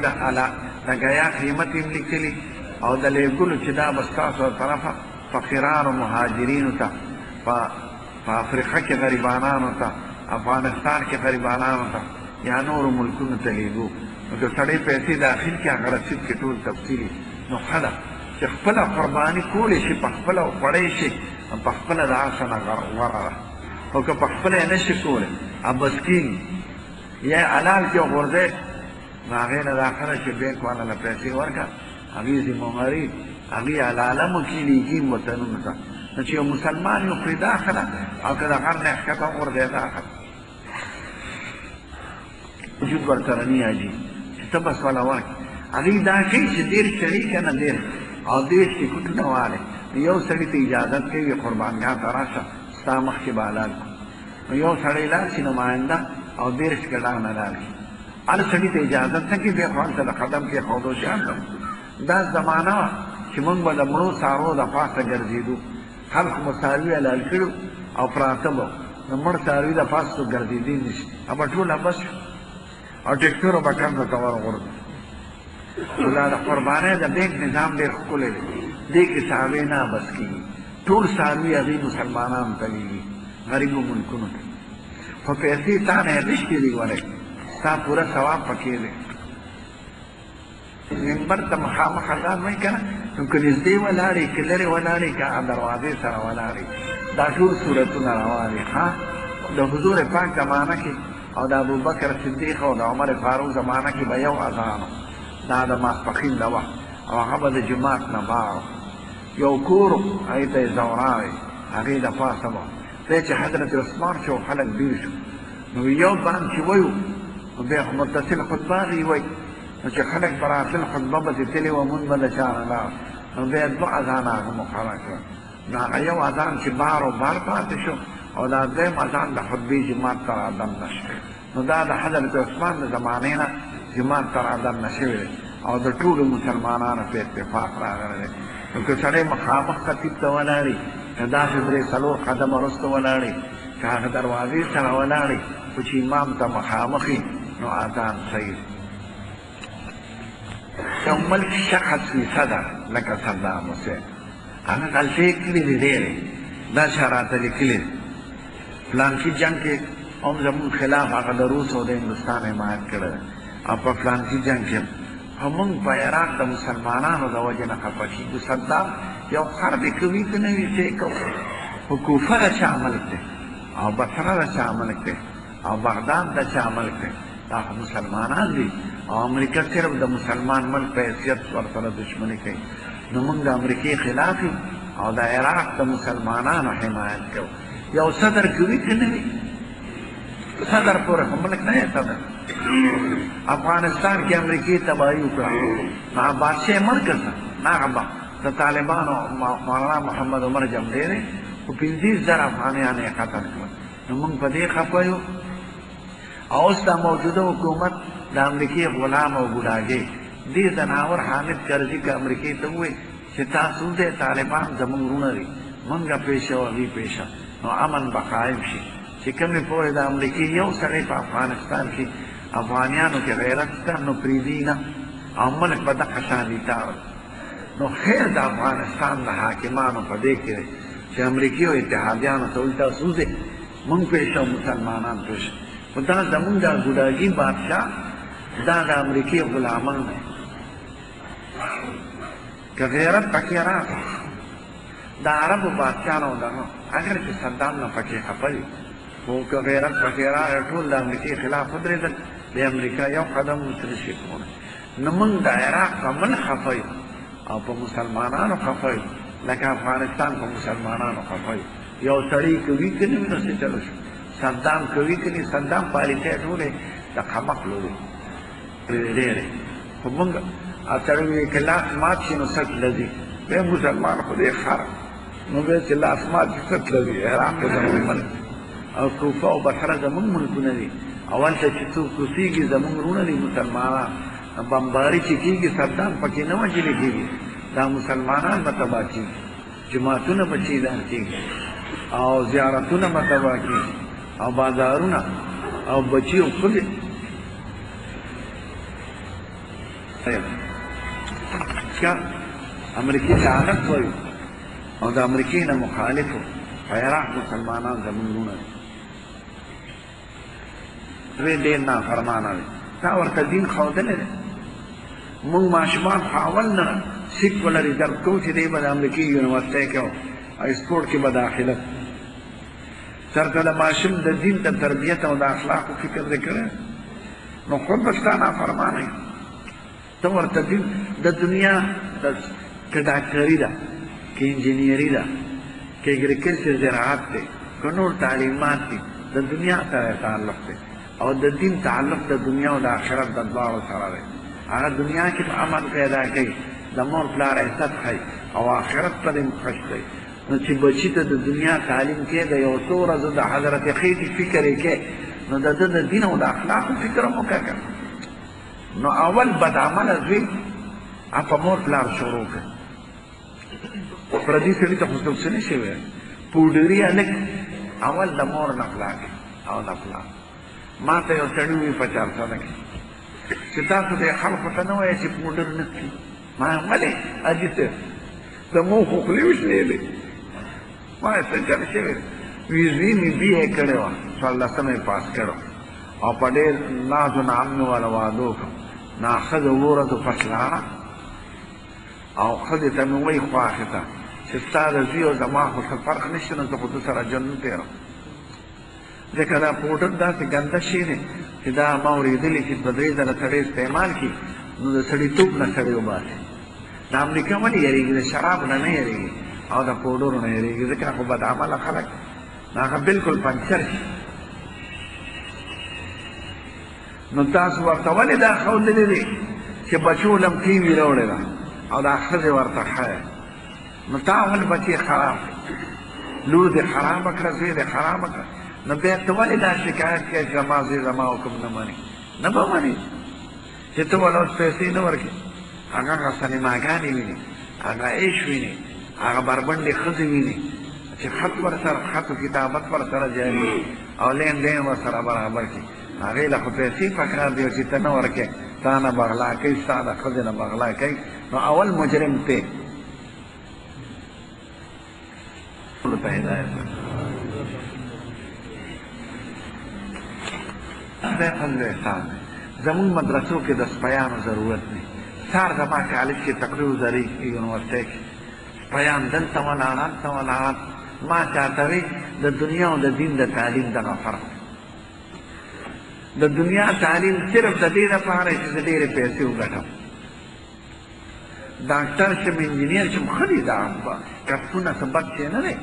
د ګیا قیمت هم لیکلي او د لیږلو چې دا به ستاسو طرفه فقیرانو مهاجرینو ته په افریقا کې غریبانانو ته، افغانستان کې غریبانانو ته یا نورو ملکونو ته لیږو. نو که سړی پیسې داخل کړي هغه رسید کې ټول تفصیلي نو ښه ده. چې خپله قرباني کولی شي په خپله وخوړی شي په خپله د هغه څه نه غوره ده خو که په خپله یې نه شي کولی بس کېږي یا یې حلال کې وغورځی نو هغې نه دا ښه ده چې بینک والا له پیسې ورکړه هغې ذمهواري هغې حلاله مو کې لیږي وطنونو ته نو چې یو مسلمان یو پرې دا ښه ده او که د غر نه یې ښکته وغورځی دا ښه ده وجود ورسره نه یاجي چې ته بس والا ورکړې هغې دا کوي چې ډېر سړي که نه ډېر او دېرش ټکټونه والی یو سړي ته اجازت کوي قربانګاه ته راشه ستا مخکې به حلال کړو نو یو سړی لاړ شي نماینده او دېرش کډاغ نه لاړ شي هر سړي ته اجازت نه کوي بیا خو هلته د قدم کېښودو چې هلته دا زمانه وه چې موږ به د مړو سارو د پاسه ګرځېدو خلق مو څاروي حلال کړو او پراته به د مړ څاروي د پاسه ګرځېدی نه شي به ټوله بس او ټکټونه به کنده ته ورغورځو دا د قربانۍ د بینک نظام ډېر ښکلی دی دې کې څاروی نه بس کېږي ټول څاروي هغې مسلمانانو ته لیږي غریبو ملکونو ته خو پیسې تا نه اخیستې دي ولې ستا پوره ثواب پکې دی منبر ته مخامخ اذان وایي که نه نو که نږدې ولاړې که لرې ولاړې که دروازې سره ولاړې دا ټول صورتونه روا دي ښه د حضور پاک زمانه کې او د ابوبکر صدیق او د عمر فاروق زمانه کې به یو اذان دا د ماسپښین د وخت او هغه به د جومات نه بار یو کور هغې ته یې زوراوې هغې د پاسه به دی چې حضرت عثمان شو خلک ډېر شو نو یو بان چې ویو نو بیا خو متصل خطبه هغې وایي نو چې خلک به راتل خطبه به چې تلې وه مونځ به د چا نه لاړ نو بیا دوه اذان هغه مقرره کړه نو هغه یو اذان چې بار و بار پاتې شو او دا دویم اذان د خطبې جومات ته رادم نه شو نو دا د حضرت عثمان د زمانې نه جومات ته رادم نه شوی دی او د ټولو مسلمانانو په اتفاق راغلی دی نو که سړی مخامخ خطیب ته ولاړي که داسې درې څلور قدمه وروسته ولاړې که هغه دروازې سره ولاړې خو چې امام ته مخامخ وي نو اذان صحیح یو ملک شخص وي صدر لکه صدام حسین هغه غلطۍ کړي دي ډېرې دا چا راته لیکلي دي فلانکي جنګ کې هم زمونږ خلاف هغه د روس او د هندوستان حمایت کړی دی او په فلانکي جنګ کې خو موږ په عراق د مسلمانانو د وجې نه خفه کېږو صدام یو خر دی کوي که نه وي څه کوو خو کوفه د چا ملک دی او بصره د چا ملک دی او بغداد د چا ملک دی دا خو مسلمانان دي او امریکا صرف د مسلمان ملک په حیثیت ورسره دشمني کوي نو موږ د امریکې خلاف یو او د عراق د مسلمانانو حمایت کوو یو صدر کوي که نه وي صدر پورې خو ملک نه یې صدر افغانستان کې امریکې تباهي وکړه هغه بادشاه مړ کړ نه هغه د طالبانو مولانا محمد عمر جمدې دی خو 50,000 افغانیان یې قتل کړل نو موږ په دې خفه یو او اوس دا موجوده حکومت د امریکې غلام او ګوډاګۍ دې ځناور حامد کرزي که امریکې ته ووایي چې تاسو دې طالبان زموږ وروڼه دي موږ پیشه او هغوی پیشه نو امن به قایم شي چې کومې پورې د امریکې یو سړی په افغانستان کې افغانیانو کې غیرت شته نو پرېږدي نه او ملک به دغه شان ویتاړ نو خیر د افغانستان د حاکمانو په دې کې دی چې امریکې او اتحادیانو ته الټا سوځي موږ پیشه او مسلمانان پیشه خو دا زمونږ د ګوډاګي بادشاه دا د امریکې غلامان دی که غیرت پکې راغی د عربو بادشاهانو دغه اگر چې صدام نه پکې خفه وي خو که غیرت پکې راغی ټول د امریکې خلاف ودرېدل د امریکا یو قدم ورته نشي کولی نو موږ د عراق په ملک خفه یو او په مسلمانانو خفه یو لکه افغانستان په مسلمانانو خفه یو یو سړی کوي که نه وي نو څه چلو شو صدام کوي که نه صدام پالیسۍ ټولې د قمقلو دی ډېرې خو موږ سړی وایي که لاس مات شي نو سټ لځي بیا مسلمان خو دی خر نو بیا چې لاس مات شي سټ لځي عراق خو زموږ ملک او کوفه او بصره زموږ ملکونه دي او هلته چې څوک اوسېږي زموږ وروڼه دي مسلمانان بمباري چې کېږي صدام پکې نه وژلې کېږي دا مسلمانان به تباه کېږي جماعتونه به چیدان کېږي او زیارتونه به تباه کېږي او بازارونه او بچي او ښځې امریکې لعنت وایو او د امریکې نه مخالفو په عراق مسلمانان زموږ وروڼه دي دوی ډېر نافرمانه دي تا ورته دین ښودلی دی موږ ماشومان خو اول نه سیک ولري درد کو چې دی به د امریکې یونیورسټۍ کې او سپورټ کې به داخله چېرته د ماشوم د دین د تربیت او د اخلاقو فکر دی کړی نو خود به ستا نافرمانه ته ورته دین د دنیا که ډاکټري ده که انجینري ده که اګریکلچر زراعت دی که نور تعلیمات دي د دنیا سره تعلق دی او د دین تعلق د دنیا او د آخرت د دواړو سره دی هغه دنیا کې په عمل پیدا کوي د مور پلار عزت ښایي او آخرت ته دې خوش دی نو چې بچي ته د دنیا تعلیم کې د یو څو ورځو د حضرت خیټي فکر یې کې نو د ده د دین او د اخلاقو فکر هم وکړه نو اول بد عمله زوی په مور پلار شروع کړه پردي سړي ته خو څوک څه نشي ویلی پوډري هلک اول د مور نه پلار او نه پلار ما ته یو سړي وي په چارسده کې چې تاسو دې خلکو ته نه وایئ چې پوډر نه کړي ما ولې حاجي صاحب د مو خو خولې وشلېدې ما یې څه چل شوی وي زوی مې بی یې کړې وه څوارلسمه یې پاس کړو او په ډېر ناز و نعم مې والا واده وکړو نا ښځه اووه ورځو پس لاړه او ښځې ته مې وایي خواښې ته چې ستا د زوی او زما خو څه فرق نشته نو زه خو ده سره ژوند نه تېروم ځکه دا پوډر داسې ګنده شی دی چې دا ما اورېدلي چې په درې ځله سړی استعمال کړي نو د سړیتوب نه سړی وباسي د امریکا ولې یېرېږي د شراب نه نه یېرېږي او د پوډرو نه یېرېږي ځکه خو بد عمله خلک هغه بلکل پنچر شي نو تاسو ورته ولې دا ښودلې دي چې بچو لم ټي وي راوړې ده او دا ښځې ورته ښایه نو تا اول بچې خراب لور دې خرابه کړه زوی دې خرابه کړه نو بیا ته ولې دا شکایت کوې چې زما زوی زما حکم نه مني نه به مني چې ته ول اوس پیسې نه ورکړې هغه هغه سینماګانې ویني هغه عیش ویني هغه بربنډې ښځې ویني چې خط ورسره خط و کتابت ورسره جاري او لین دین ورسره برابر کړي هغې له خو پیسې پکار دی چې ته نه ورکړې تا نه بغلا کوي ستا د ښځې نه بغلا کوي نو اول مجرم ته ته هدایت خدای فضل احسان دی زمونږ مدرسو کې د سپیانو ضرورت دی سار زما کالج کې تقریر وزاري یونیورسټۍ کې سپیان دلته ولاړ هلته ولاړ ما چاته وی د دنیا او د دین د تعلیم دغه فرق د دنیا تعلیم صرف د دې لپاره چې زه ډېرې پیسې وګټم ډاکټر شم انجینیر شم ښه دي دا کسبونه څه بد شی نه دی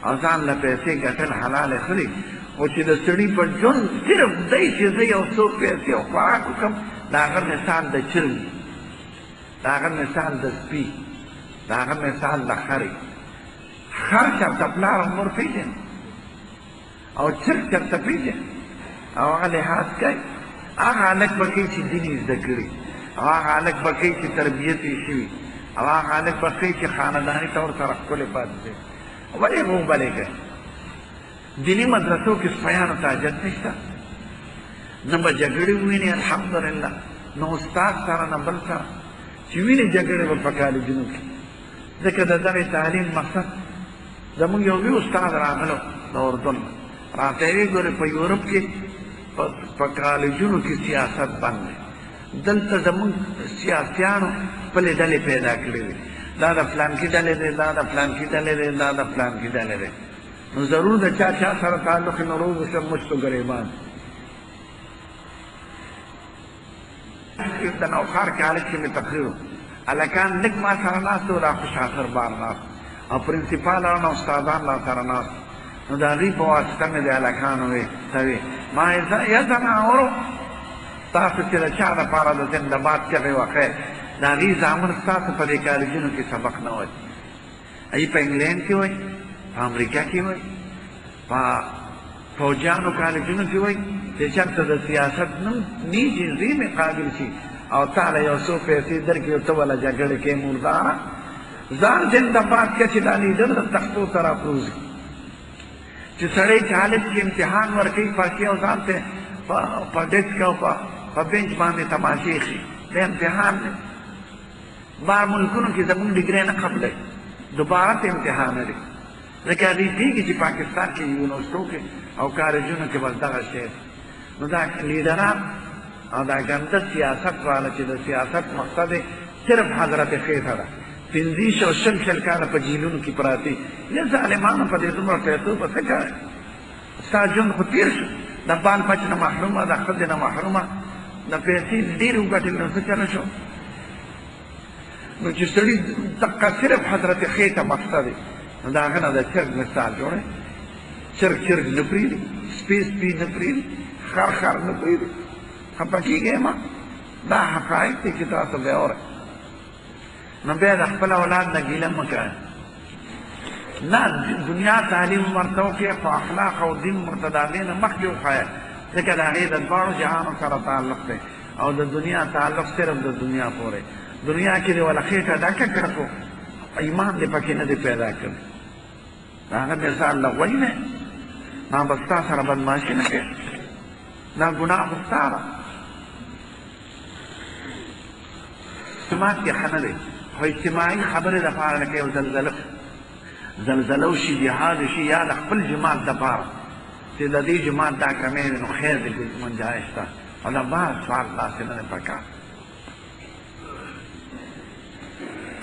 او ځان له پیسې ګټل حلاله ښه دي خو چې د سړي په ژوند صرف دی چې زه یو څو پیسې او خوراک وکړم د هغه مثال د چرګ د هغه مثال د سپي د هغه مثال د خرې خر چېرته پلار او مور پېژني او چرګ چېرته پېژني او هغه لحاظ کوي هغه هلک به کوي چې دین یې زده کړي او هغه هلک به کوي چې تربیت یې شوي او هغه هلک به کوي چې خانداني طور سره ښکلی پاتې دی ولې موږ بلې کوي دیني مدرسو کې سپیانو ته حاجت نشته نه به جګړې وویني الحمدلله نه استاد سره نه بل سره چې ویني جګړې به په کالجونو کې ځکه د دغې تعلیم مقصد زموږ یو لوی استاد راغلو د اردن راته یې ګورې په یورپ کې په کالجونو کې سیاست بند دی دلته زموږ سیاسیانو خپلې ډلې پیدا کړې وي دا د فلانکي ډلې دی دا د فلانکي ډلې دی دا د فلانکي ډلې دی نو ضرور د چا چا سره تعلق یې نو روز وشم مشت و ګریبان د نوښار کې هلک کې مې تقریر و هلکان لږ ما سره ناست و را خوش آخر بار ناست او پرنسپالان او استادان را سره ناست نو د هغوی په واسطه مې د هلکانو ته وې ما یا زناورو تاسو چې د چا دپاره د زندهباد چغې وخیر د هغوی زامن ستاسو په دې کالجونو کې سبق نه وایي هغوی په انګلینډ کې وایي په امریکا کې وایي په فوجیانو کالجونو کې وایي چې چېرته د سیاست نی چې زوی مې قابل شي او تا له یو څو پیسې درکړي او ته وله جګړې کې مرداره ځان زندهباد که چې دا لیډر د تختو ته راپروزي چې سړی کالج کې امتحان ورکوي پاکي او ځان ته په ډیسک او په بینچ باندې تماشې ښي د امتحان دی بار ملکونو کې زموږ ډګرۍ نه قبلوي دوباره ته امتحان لري ځکه هغوی پوهېږي چې پاکستان کې یونیورسټو کې او کالجونو کې بس دغه شی نو دا لیډران او دا ګنده سیاست والا چې د سیاست مقصد یې صرف حضرت خیټه ده پنځه او شل کاله په جیلونو کې پراته یا ظالمانو په دې دومره پیسو په څه کوي ستا ژوند خو تېر شو د بال بچ نه محرومه د ښځې نه محرومه د پیسې ډېرې وګټلې نو څه چله شو نو چې سړي دقه صرف حضرت خې ته مخته دی نو د هغه نه د چرګ مثال جوړی چرګ نه پرېږدي سپي نه پرېږدي خر نه پرېږدي خفه کېږئ مه دا حقایق دي چې تاسو بیا اورئ نو بیا د خپل اولاد نه ګیله مه کوئ نه دنیا تعلیم ورته وکړئ خو اخلاق او دین ورته د هغې نه مخکې وښایه ځکه د هغې د دواړو جهانو سره تعلق دی او د دنیا تعلق صرف د دنیا پورې دنیا کې دې وله خېټه ډکه کړه خو ایمان دې پکې نه دی پیدا کړی د هغه مثال لغوی دی ما به ستا سره بدماشي نه کوي دا ګناه خو ستا ده اجتماع کې ښه نه دی خو اجتماعي خبرې دپاره لکه یو زلزله وشي جهاد وشي یا د خپل جماعت دپاره چې د دې جماعت دا کمې دی نو خیر دی گنجایش ته او دا بعض سوال داسې نه دی پکار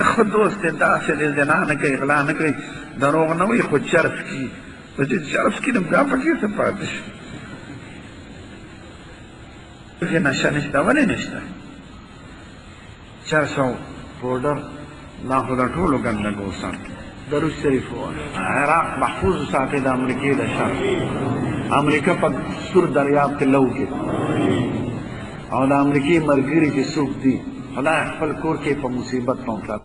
خو دوست دی داسې دی زنا نه کوي غلا نه کوي دروغ نه وایي خو چرس کي خو چې چرس کي نو بیا پکې څه پاتې شي چې نشه نشته ولې نشته چرس او پوډر دا خو د ټولو ګندګو سره درود شریف عراق محفوظ ساتي د امریکې د شر امریکا په سور دریاب کې لو کې او د امریکې ملګري چې څوک دي خدای خپل کور کې په مصیبت پهوڅه